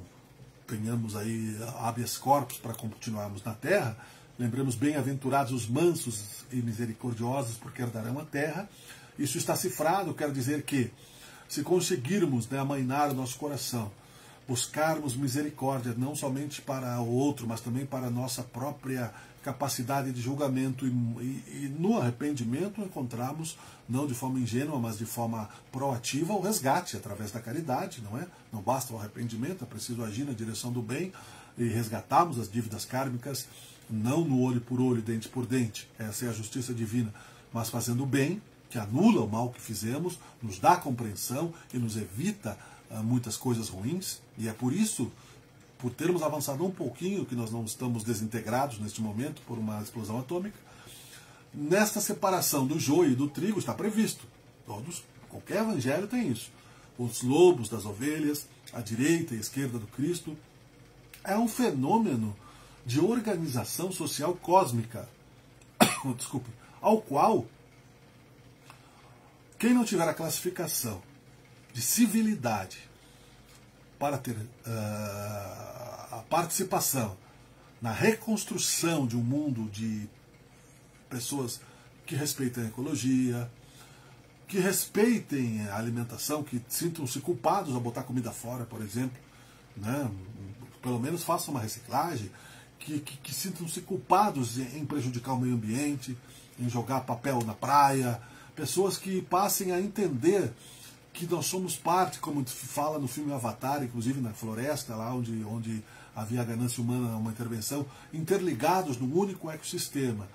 tenhamos aí habeas corpus para continuarmos na Terra, lembremos, bem-aventurados os mansos e misericordiosos, porque herdarão a Terra. Isso está cifrado, quer dizer que, se conseguirmos, né, amainar o nosso coração, buscarmos misericórdia, não somente para o outro, mas também para a nossa própria capacidade de julgamento, e no arrependimento encontramos, não de forma ingênua, mas de forma proativa, o resgate através da caridade, não é? Não basta o arrependimento, é preciso agir na direção do bem e resgatarmos as dívidas kármicas, não no olho por olho, dente por dente, essa é a justiça divina, mas fazendo o bem, que anula o mal que fizemos, nos dá compreensão e nos evita muitas coisas ruins. E é por isso, por termos avançado um pouquinho, que nós não estamos desintegrados neste momento por uma explosão atômica. Nesta separação do joio e do trigo está previsto. Qualquer evangelho tem isso. Os lobos das ovelhas, a direita e a esquerda do Cristo. É um fenômeno de organização social cósmica, desculpe, ao qual quem não tiver a classificação de civilidade para ter a participação na reconstrução de um mundo de pessoas que respeitem a ecologia, que respeitem a alimentação, que sintam-se culpados ao botar comida fora, por exemplo, né? Pelo menos façam uma reciclagem, que sintam-se culpados em prejudicar o meio ambiente, em jogar papel na praia, pessoas que passem a entender que nós somos parte, como fala no filme Avatar, inclusive na floresta, lá onde havia a ganância humana, uma intervenção, interligados num único ecossistema,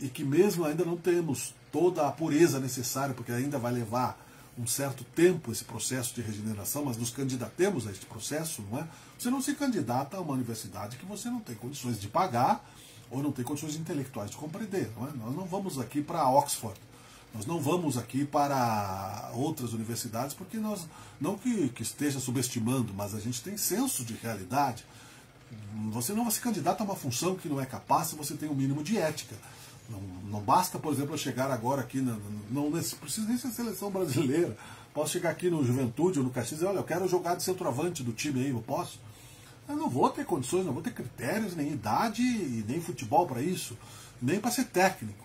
e que mesmo ainda não temos toda a pureza necessária, porque ainda vai levar um certo tempo esse processo de regeneração, mas nos candidatemos a este processo, não é? Você não se candidata a uma universidade que você não tem condições de pagar ou não tem condições intelectuais de compreender, não é? Nós não vamos aqui para Oxford, nós não vamos aqui para outras universidades, porque nós, não que esteja subestimando, mas a gente tem senso de realidade. Você não vai se candidata a uma função que não é capaz se você tem um mínimo de ética. Não basta, por exemplo, eu chegar agora aqui, não precisa nem ser seleção brasileira. Posso chegar aqui no Juventude ou no Caxias e dizer, olha, eu quero jogar de centroavante do time aí, eu posso? Eu não vou ter condições, não vou ter critérios, nem idade, e nem futebol para isso, nem para ser técnico.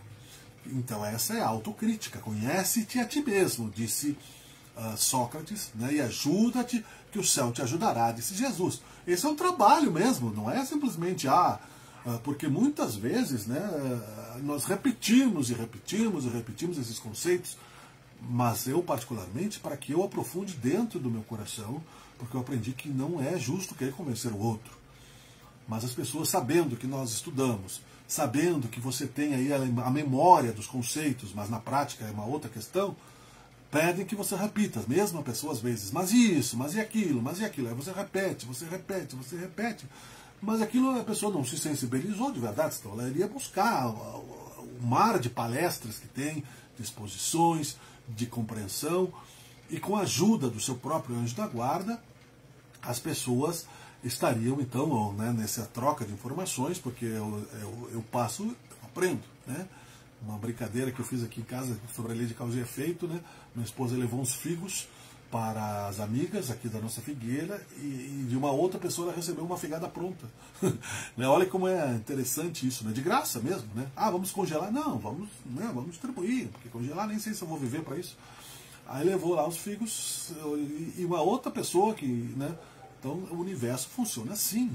Então essa é a autocrítica. Conhece-te a ti mesmo, disse Sócrates, né? E ajuda-te, que o céu te ajudará, disse Jesus. Esse é um trabalho mesmo, não é simplesmente porque muitas vezes, né, nós repetimos e repetimos e repetimos esses conceitos, mas eu particularmente, para que eu aprofunde dentro do meu coração, porque eu aprendi que não é justo querer convencer o outro. Mas as pessoas, sabendo que nós estudamos, sabendo que você tem aí a memória dos conceitos, mas na prática é uma outra questão, pedem que você repita, mesmo a pessoa às vezes, mas isso, mas e aquilo, mas e aquilo. Aí você repete, você repete, você repete, mas aquilo a pessoa não se sensibilizou de verdade, então ela iria buscar o mar de palestras que tem, de exposições, de compreensão, e com a ajuda do seu próprio anjo da guarda, as pessoas estariam então, né, nessa troca de informações, porque eu passo, eu aprendo, né? Uma brincadeira que eu fiz aqui em casa sobre a lei de causa e efeito, né? Minha esposa levou uns figos para as amigas aqui da nossa figueira e de uma outra pessoa ela recebeu uma figada pronta. Né? Olha como é interessante isso, né? De graça mesmo, né? Vamos congelar? Não, vamos distribuir, porque congelar nem sei se eu vou viver para isso. Aí levou lá os figos e uma outra pessoa que, né? Então o universo funciona assim.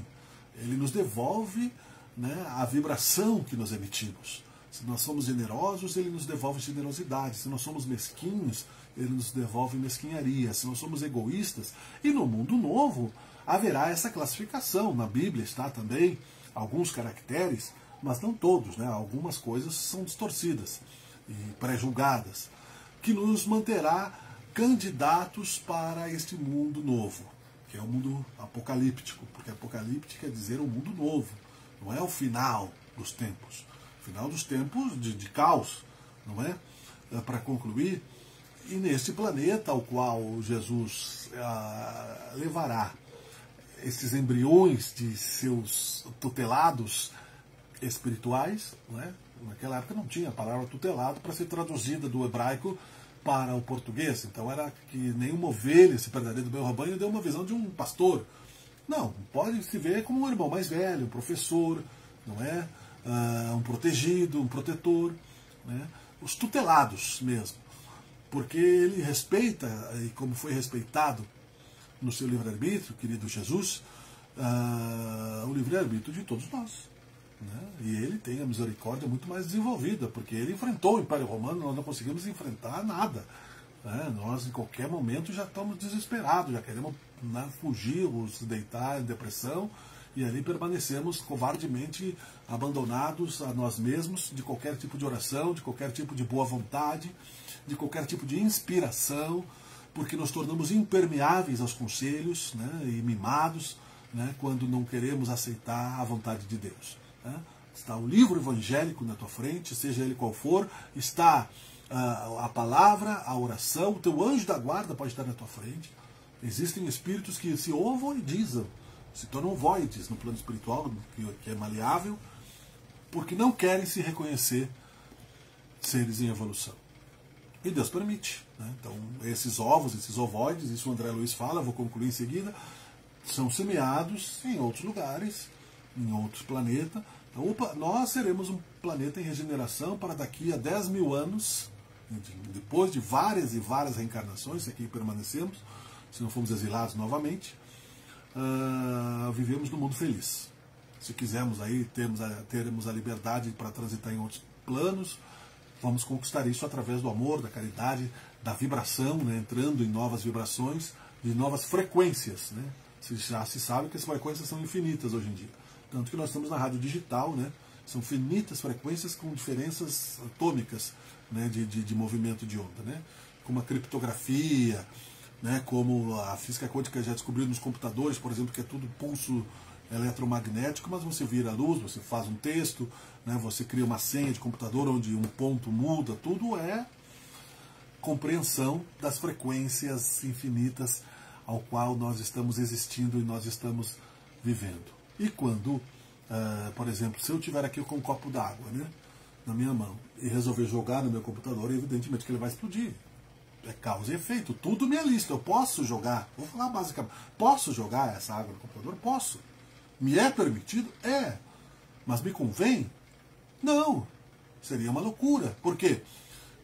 Ele nos devolve, né, a vibração que nós emitimos. Se nós somos generosos, ele nos devolve generosidade. Se nós somos mesquinhos, ele nos devolve mesquinharia. Se nós somos egoístas, e no mundo novo haverá essa classificação. Na Bíblia está também alguns caracteres, mas não todos, né? Algumas coisas são distorcidas e pré-julgadas, que nos manterá candidatos para este mundo novo, que é o mundo apocalíptico, porque apocalíptico quer dizer um mundo novo, não é o final dos tempos. Final dos tempos de caos, não é? Para concluir, e neste planeta ao qual Jesus levará esses embriões de seus tutelados espirituais, não é? Naquela época não tinha a palavra tutelado para ser traduzida do hebraico para o português, então era que nenhuma ovelha se perderia do meu rebanho, deu uma visão de um pastor. Não, pode se ver como um irmão mais velho, um professor, não é? Um protegido, um protetor, né? Os tutelados mesmo, porque ele respeita, e como foi respeitado no seu livre-arbítrio, querido Jesus, o livre-arbítrio de todos nós, né? E ele tem a misericórdia muito mais desenvolvida, porque ele enfrentou o Império Romano, nós não conseguimos enfrentar nada, né? Nós em qualquer momento já estamos desesperados, já queremos, né, fugir, nos deitar em depressão, e ali permanecemos covardemente abandonados a nós mesmos, de qualquer tipo de oração, de qualquer tipo de boa vontade, de qualquer tipo de inspiração, porque nos tornamos impermeáveis aos conselhos, né, e mimados, né, quando não queremos aceitar a vontade de Deus. Né? Está o livro evangélico na tua frente, seja ele qual for, está a palavra, a oração, o teu anjo da guarda pode estar na tua frente. Existem espíritos que se ovoidizam, se tornam voides no plano espiritual, que é maleável, porque não querem se reconhecer seres em evolução. E Deus permite. Né? Então, esses ovos, esses ovoides, isso o André Luiz fala, vou concluir em seguida, são semeados em outros lugares, em outros planetas. Então, nós seremos um planeta em regeneração para daqui a 10 mil anos, depois de várias e várias reencarnações, se aqui permanecemos, se não fomos exilados novamente, vivemos no mundo feliz. Se quisermos aí, teremos a liberdade para transitar em outros planos, vamos conquistar isso através do amor, da caridade, da vibração, né, entrando em novas vibrações, de novas frequências. Né? Já se sabe que as frequências são infinitas hoje em dia. Tanto que nós estamos na rádio digital, né? São infinitas frequências com diferenças atômicas, né, de movimento de onda. Né? Como a criptografia, né, como a física quântica já descobriu nos computadores, por exemplo, que é tudo pulso eletromagnético, mas você vira a luz, você faz um texto, né, você cria uma senha de computador onde um ponto muda, tudo é compreensão das frequências infinitas ao qual nós estamos existindo e nós estamos vivendo. E quando, por exemplo, se eu tiver aqui com um copo d'água, né, na minha mão e resolver jogar no meu computador, evidentemente que ele vai explodir. É causa e efeito, tudo me é lícito, eu posso jogar, vou falar basicamente, posso jogar essa água no computador? Posso. Me é permitido? É. Mas me convém? Não. Seria uma loucura. Por quê?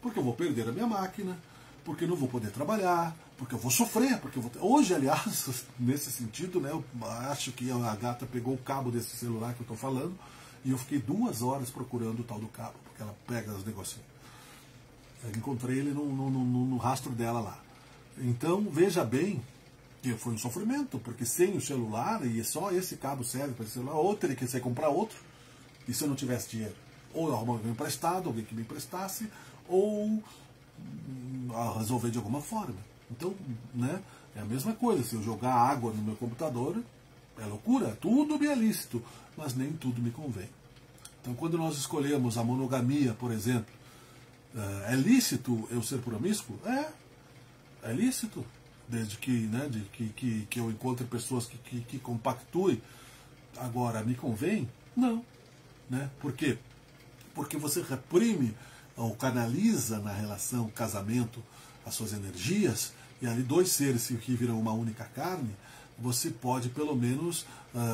Porque eu vou perder a minha máquina, porque eu não vou poder trabalhar, porque eu vou sofrer, porque eu vou ter... Hoje, aliás, nesse sentido, né, eu acho que a gata pegou o cabo desse celular que eu estou falando e eu fiquei 2 horas procurando o tal do cabo, porque ela pega os negocinhos. Eu encontrei ele no rastro dela lá. Então, veja bem que foi um sofrimento, porque sem o celular, e só esse cabo serve para esse celular, ou teria que ser comprar outro, e se eu não tivesse dinheiro? Ou arrumar alguém emprestado, alguém que me emprestasse, ou resolver de alguma forma. Então, né, é a mesma coisa, se eu jogar água no meu computador, é loucura, tudo me é lícito, mas nem tudo me convém. Então, quando nós escolhemos a monogamia, por exemplo, é lícito eu ser promíscuo? É lícito, desde que, né, que eu encontre pessoas que compactuem. Agora, me convém? Não. Né? Por quê? Porque você reprime ou canaliza na relação casamento as suas energias, e ali 2 seres que viram uma única carne, você pode pelo menos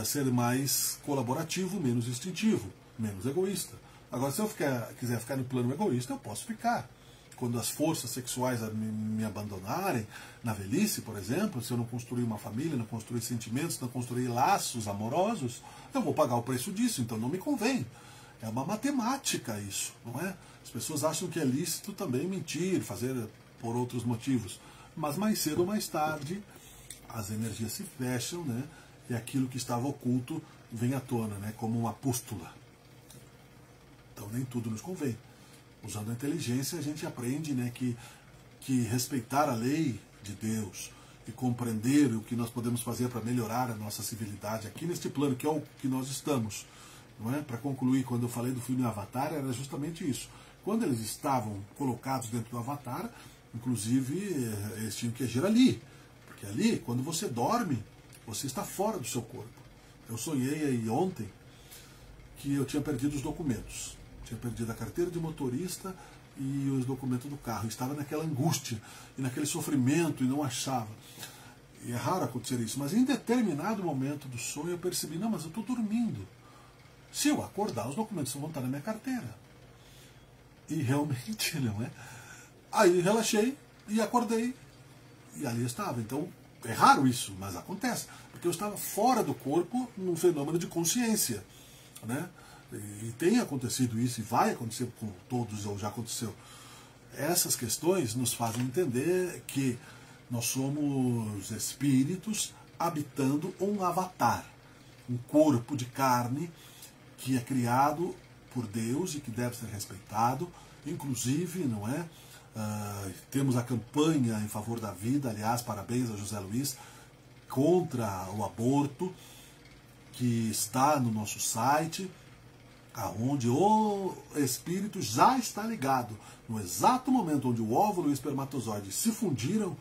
ser mais colaborativo, menos instintivo, menos egoísta. Agora, se eu quiser ficar no plano egoísta, eu posso ficar. Quando as forças sexuais me abandonarem, na velhice, por exemplo, se eu não construir uma família, não construir sentimentos, não construir laços amorosos, eu vou pagar o preço disso, então não me convém. É uma matemática isso, não é? As pessoas acham que é lícito também mentir, fazer por outros motivos. Mas mais cedo ou mais tarde, as energias se fecham, né? E aquilo que estava oculto vem à tona, né? Como uma pústula. Então nem tudo nos convém. Usando a inteligência, a gente aprende, né, que respeitar a lei de Deus e compreender o que nós podemos fazer para melhorar a nossa civilidade aqui neste plano, que é o que nós estamos. Não é? Para concluir, quando eu falei do filme Avatar, era justamente isso. Quando eles estavam colocados dentro do Avatar, inclusive, eles tinham que agir ali. Porque ali, quando você dorme, você está fora do seu corpo. Eu sonhei aí ontem que eu tinha perdido os documentos. Tinha perdido a carteira de motorista e os documentos do carro. Estava naquela angústia e naquele sofrimento e não achava. E é raro acontecer isso, mas em determinado momento do sonho eu percebi, não, mas eu estou dormindo. Se eu acordar, os documentos vão estar na minha carteira. E realmente não é. Aí relaxei e acordei e ali estava. Então é raro isso, mas acontece. Porque eu estava fora do corpo num fenômeno de consciência, né? E tem acontecido isso, e vai acontecer com todos, ou já aconteceu. Essas questões nos fazem entender que nós somos espíritos habitando um avatar, um corpo de carne que é criado por Deus e que deve ser respeitado, inclusive, não é? Temos a campanha em favor da vida, aliás, parabéns a José Luiz, contra o aborto, que está no nosso site, aonde o espírito já está ligado. No exato momento onde o óvulo e o espermatozoide se fundiram,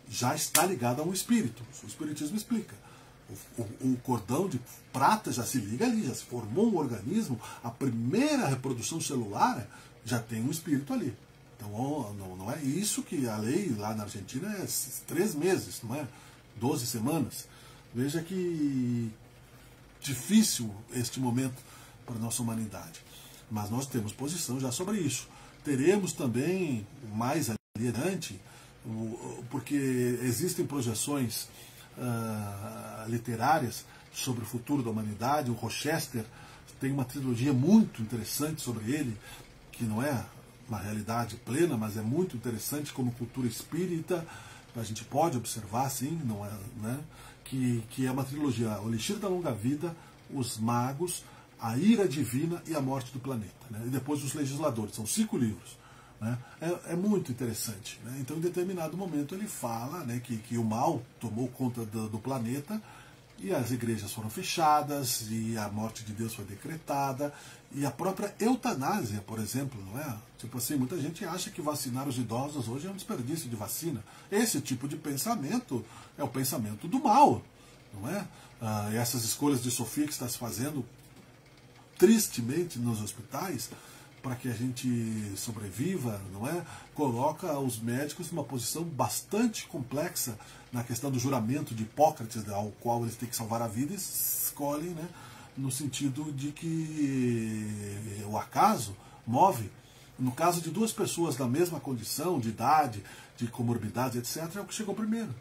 já está ligado a um espírito. O espiritismo explica. O cordão de prata já se liga ali, já se formou um organismo, a primeira reprodução celular já tem um espírito ali. Então não é isso que a lei lá na Argentina é 3 meses, não é 12 semanas. Veja que difícil este momento para a nossa humanidade. Mas nós temos posição já sobre isso. Teremos também, mais adiante, porque existem projeções literárias sobre o futuro da humanidade. O Rochester tem uma trilogia muito interessante sobre ele, que não é uma realidade plena, mas é muito interessante como cultura espírita. A gente pode observar, sim, não é, né? Que é uma trilogia: O Elixir da Longa Vida, Os Magos, A Ira Divina e a Morte do Planeta. Né? E depois Os Legisladores. São 5 livros. Né? É muito interessante. Né? Então, em determinado momento, ele fala, né, que o mal tomou conta do planeta e as igrejas foram fechadas e a morte de Deus foi decretada e a própria eutanásia, por exemplo, não é? Tipo assim, muita gente acha que vacinar os idosos hoje é um desperdício de vacina. Esse tipo de pensamento é o pensamento do mal, não é? Essas escolhas de Sofia que está se fazendo tristemente nos hospitais para que a gente sobreviva, não é? Coloca os médicos numa posição bastante complexa na questão do juramento de Hipócrates, ao qual eles têm que salvar a vida, e escolhem, né, no sentido de que o acaso move. No caso de duas pessoas da mesma condição, de idade, de comorbidade, etc., é o que chegou primeiro.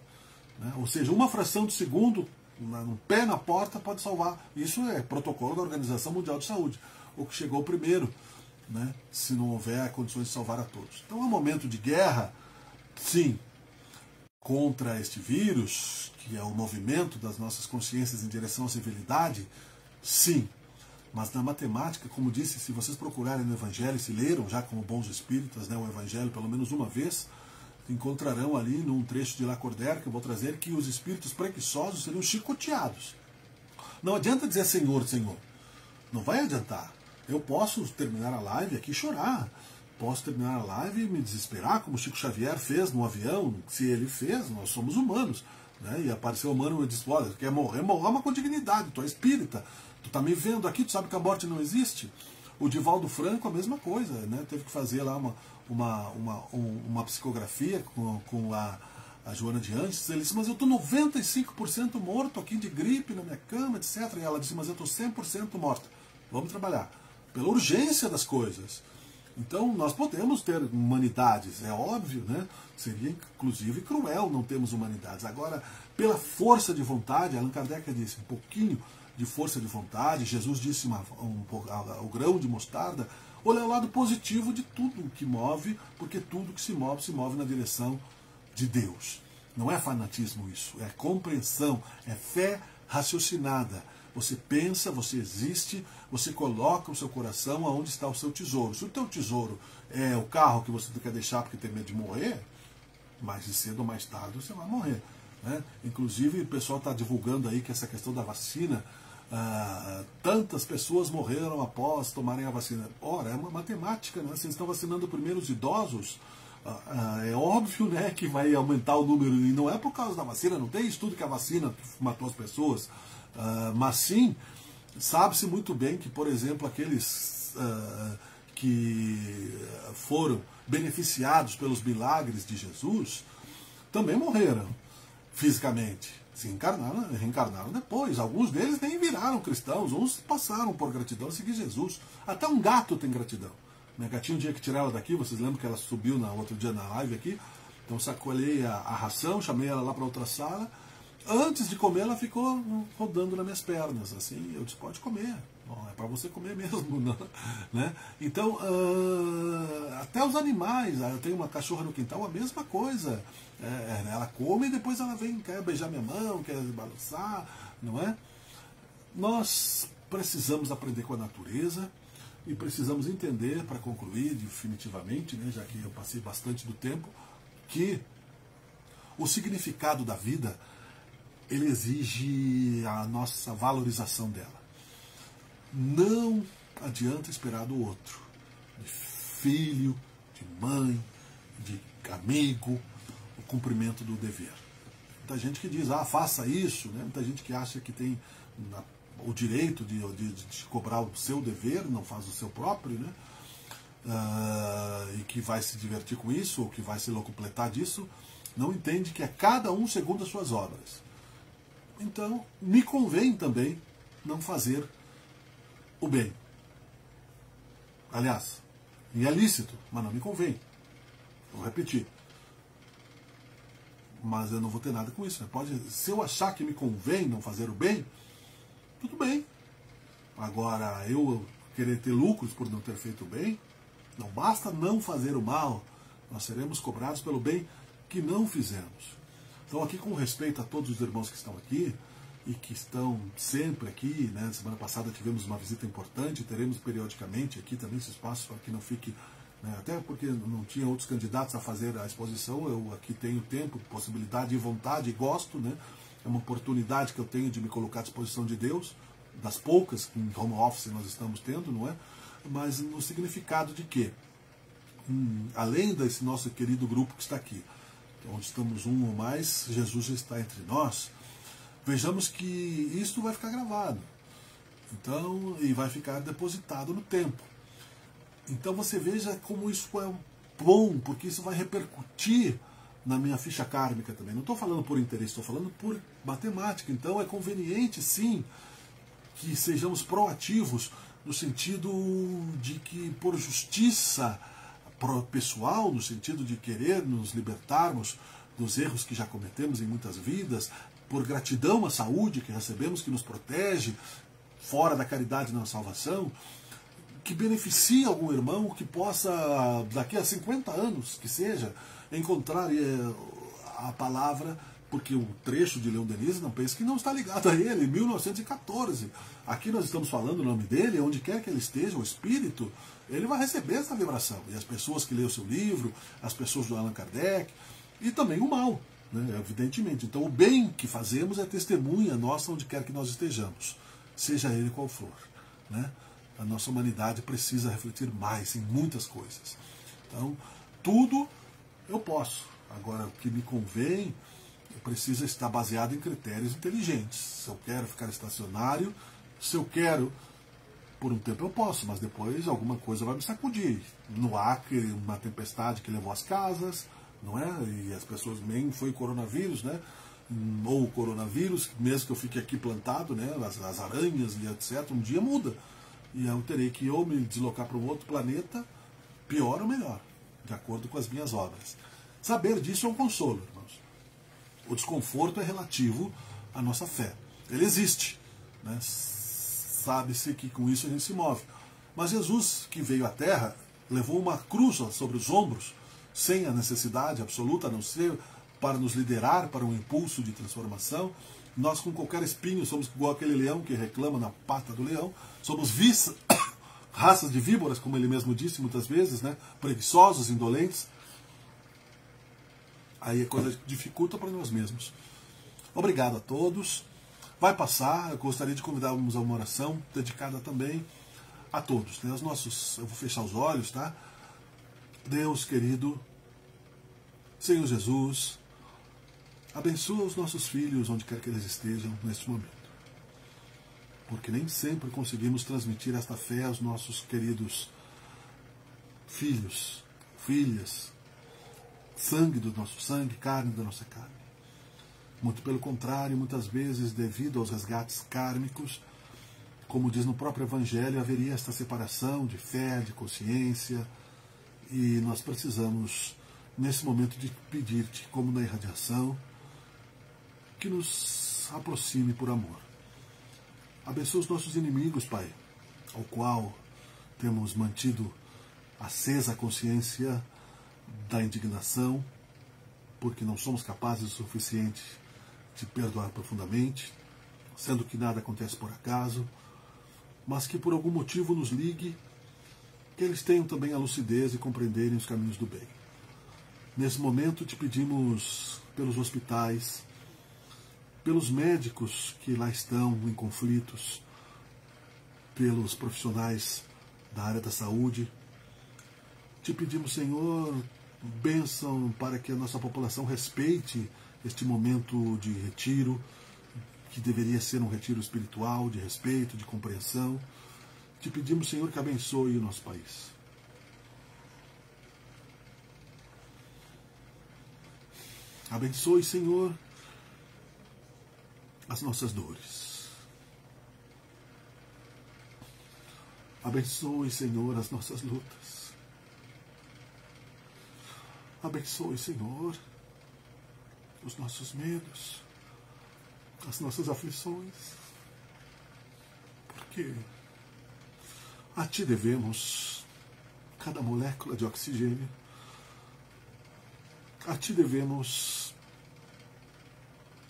Né? Ou seja, uma fração de segundo, um pé na porta, pode salvar. Isso é protocolo da Organização Mundial de Saúde. O que chegou primeiro, né? Se não houver condições de salvar a todos. Então é um momento de guerra, sim, contra este vírus, que é o movimento das nossas consciências em direção à civilidade, sim. Mas na matemática, como disse, se vocês procurarem no Evangelho, se leram já como bons espíritas, né, o Evangelho pelo menos uma vez, encontrarão ali num trecho de Lacordaire, que eu vou trazer, que os espíritos preguiçosos seriam chicoteados. Não adianta dizer Senhor, Senhor. Não vai adiantar. Eu posso terminar a live aqui e chorar. Posso terminar a live e me desesperar, como Chico Xavier fez no avião. Se ele fez, nós somos humanos. Né? E apareceu o humano e disse, olha, quer morrer, morra com dignidade, tu é espírita. Tu tá me vendo aqui, tu sabe que a morte não existe. O Divaldo Franco, a mesma coisa, né? Teve que fazer lá uma psicografia com a Joana de Anjos. Ele disse, mas eu estou 95% morto aqui de gripe na minha cama, etc. E ela disse, mas eu estou 100% morta. Vamos trabalhar. Pela urgência das coisas. Então, nós podemos ter humanidades, é óbvio, né? Seria, inclusive, cruel não termos humanidades. Agora, pela força de vontade, Allan Kardec disse, um pouquinho de força de vontade, Jesus disse o grão de mostarda, olha o lado positivo de tudo que move, porque tudo que se move na direção de Deus. Não é fanatismo isso, é compreensão, é fé raciocinada. Você pensa, você existe, você coloca o seu coração aonde está o seu tesouro. Se o teu tesouro é o carro que você quer deixar porque tem medo de morrer, mais cedo ou mais tarde você vai morrer. Né? Inclusive o pessoal está divulgando aí que essa questão da vacina, tantas pessoas morreram após tomarem a vacina. Ora, é uma matemática, né? Vocês estão vacinando primeiro os idosos, é óbvio, né, que vai aumentar o número, e não é por causa da vacina, não tem estudo que a vacina matou as pessoas, mas sim, sabe-se muito bem que, por exemplo, aqueles que foram beneficiados pelos milagres de Jesus também morreram fisicamente. Se reencarnaram depois. Alguns deles nem viraram cristãos, uns passaram por gratidão a seguir Jesus. Até um gato tem gratidão. Minha gatinha, um dia que tirar ela daqui, vocês lembram que ela subiu outro dia na live aqui? Então sacolhei a ração, chamei ela lá para outra sala. Antes de comer, ela ficou rodando nas minhas pernas. Assim, eu disse, pode comer. Bom, é para você comer mesmo. Não, né? Então, até os animais, eu tenho uma cachorra no quintal, a mesma coisa. Ela come e depois ela vem, quer beijar minha mão, quer balançar, não é? Nós precisamos aprender com a natureza e precisamos entender, para concluir definitivamente, né, já que eu passei bastante do tempo, que o significado da vida, ele exige a nossa valorização dela. Não adianta esperar do outro, de filho, de mãe, de amigo, o cumprimento do dever. Muita gente que diz, faça isso, né? Muita gente que acha que tem o direito de cobrar o seu dever, não faz o seu próprio, né? E que vai se divertir com isso, ou que vai se locupletar disso, não entende que é cada um segundo as suas obras. Então, me convém também não fazer o bem. Aliás, é lícito, mas não me convém. Vou repetir. Mas eu não vou ter nada com isso. Né? Se eu achar que me convém não fazer o bem, tudo bem. Agora, eu querer ter lucros por não ter feito o bem, não basta não fazer o mal, nós seremos cobrados pelo bem que não fizemos. Então, aqui, com respeito a todos os irmãos que estão aqui, e que estão sempre aqui, né? Semana passada tivemos uma visita importante, teremos periodicamente aqui também esse espaço para que não fique, né? Até porque não tinha outros candidatos a fazer a exposição, eu aqui tenho tempo, possibilidade e vontade, e gosto, né? É uma oportunidade que eu tenho de me colocar à disposição de Deus, das poucas que em home office nós estamos tendo, não é? Mas no significado de que, além desse nosso querido grupo que está aqui, onde estamos um ou mais, Jesus já está entre nós. Vejamos que isto vai ficar gravado. Então, e vai ficar depositado no tempo. Então você veja como isso é bom, porque isso vai repercutir na minha ficha kármica também. Não estou falando por interesse, estou falando por matemática. Então é conveniente, sim, que sejamos proativos no sentido de que, por justiça pessoal, no sentido de querer nos libertarmos dos erros que já cometemos em muitas vidas, por gratidão à saúde que recebemos, que nos protege, fora da caridade na salvação, que beneficie algum irmão que possa, daqui a 50 anos, que seja, encontrar a palavra, porque o trecho de Leon Denis, não pense que não está ligado a ele, 1914. Aqui nós estamos falando o nome dele, onde quer que ele esteja, o espírito, ele vai receber essa vibração. E as pessoas que leem o seu livro, as pessoas do Allan Kardec, e também o mal, né, evidentemente. Então o bem que fazemos é testemunha nossa onde quer que nós estejamos, seja ele qual for, né? A nossa humanidade precisa refletir mais em muitas coisas. Então, tudo eu posso. Agora, o que me convém precisa estar baseado em critérios inteligentes. Se eu quero ficar estacionário, se eu quero, por um tempo eu posso, mas depois alguma coisa vai me sacudir. No Acre, uma tempestade que levou as casas, não é? E as pessoas, nem foi coronavírus, né? Ou o coronavírus, mesmo que eu fique aqui plantado, né? As aranhas e etc., um dia muda. E eu terei que ou me deslocar para um outro planeta, pior ou melhor, de acordo com as minhas obras. Saber disso é um consolo, irmãos. O desconforto é relativo à nossa fé. Ele existe, né? Sabe-se que com isso a gente se move. Mas Jesus, que veio à Terra, levou uma cruz sobre os ombros, sem a necessidade absoluta, a não ser para nos liderar para um impulso de transformação. Nós, com qualquer espinho, somos igual aquele leão que reclama na pata do leão. Somos raças de víboras, como ele mesmo disse muitas vezes, né? Preguiçosos, indolentes. Aí a coisa dificulta para nós mesmos. Obrigado a todos. Vai passar. Eu gostaria de convidar-vos a uma oração dedicada também a todos, né? Eu vou fechar os olhos, tá? Deus querido, Senhor Jesus, abençoa os nossos filhos onde quer que eles estejam neste momento. Porque nem sempre conseguimos transmitir esta fé aos nossos queridos filhos, filhas, sangue do nosso sangue, carne da nossa carne. Muito pelo contrário, muitas vezes, devido aos resgates kármicos, como diz no próprio Evangelho, haveria esta separação de fé, de consciência, e nós precisamos, nesse momento, de pedir-te, como na irradiação, que nos aproxime por amor. Abençoa os nossos inimigos, Pai, ao qual temos mantido acesa a consciência da indignação, porque não somos capazes o suficiente de perdoar profundamente, sendo que nada acontece por acaso, mas que por algum motivo nos ligue, que eles tenham também a lucidez e compreenderem os caminhos do bem. Nesse momento te pedimos pelos hospitais, pelos médicos que lá estão em conflitos, pelos profissionais da área da saúde. Te pedimos, Senhor, bênção para que a nossa população respeite este momento de retiro, que deveria ser um retiro espiritual, de respeito, de compreensão. Te pedimos, Senhor, que abençoe o nosso país. Abençoe, Senhor, as nossas dores. Abençoe, Senhor, as nossas lutas. Abençoe, Senhor, os nossos medos, as nossas aflições. Porque a Ti devemos cada molécula de oxigênio. A Ti devemos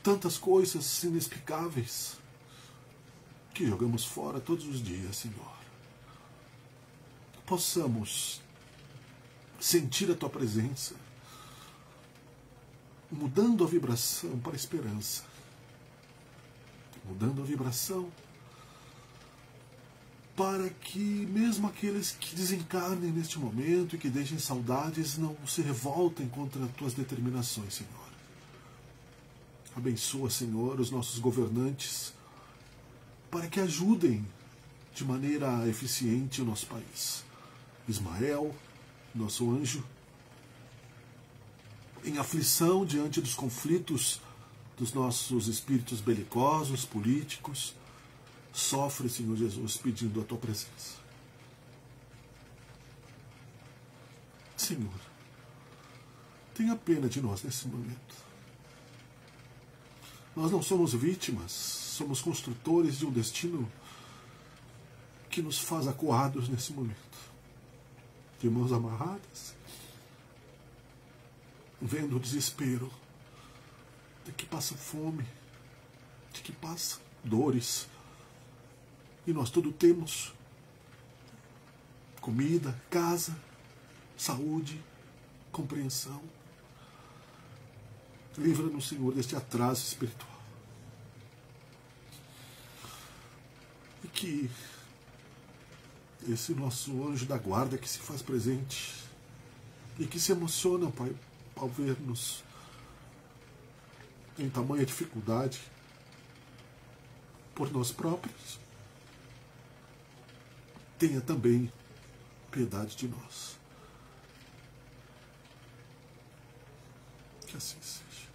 tantas coisas inexplicáveis que jogamos fora todos os dias, Senhor. Possamos sentir a Tua presença, mudando a vibração para a esperança, mudando a vibração para que mesmo aqueles que desencarnem neste momento e que deixem saudades não se revoltem contra as Tuas determinações, Senhor. Abençoa, Senhor, os nossos governantes para que ajudem de maneira eficiente o nosso país. Ismael, nosso anjo, em aflição diante dos conflitos dos nossos espíritos belicosos, políticos, sofre, Senhor Jesus, pedindo a tua presença. Senhor, tenha pena de nós nesse momento. Nós não somos vítimas, somos construtores de um destino que nos faz acuados nesse momento, de mãos amarradas, vendo o desespero de que passa fome, de que passa dores, e nós tudo temos: comida, casa, saúde, compreensão. Livra-nos, Senhor, deste atraso espiritual. E que esse nosso anjo da guarda que se faz presente e que se emociona, Pai, ao ver-nos em tamanha dificuldade por nós próprios, tenha também piedade de nós. Que assim seja.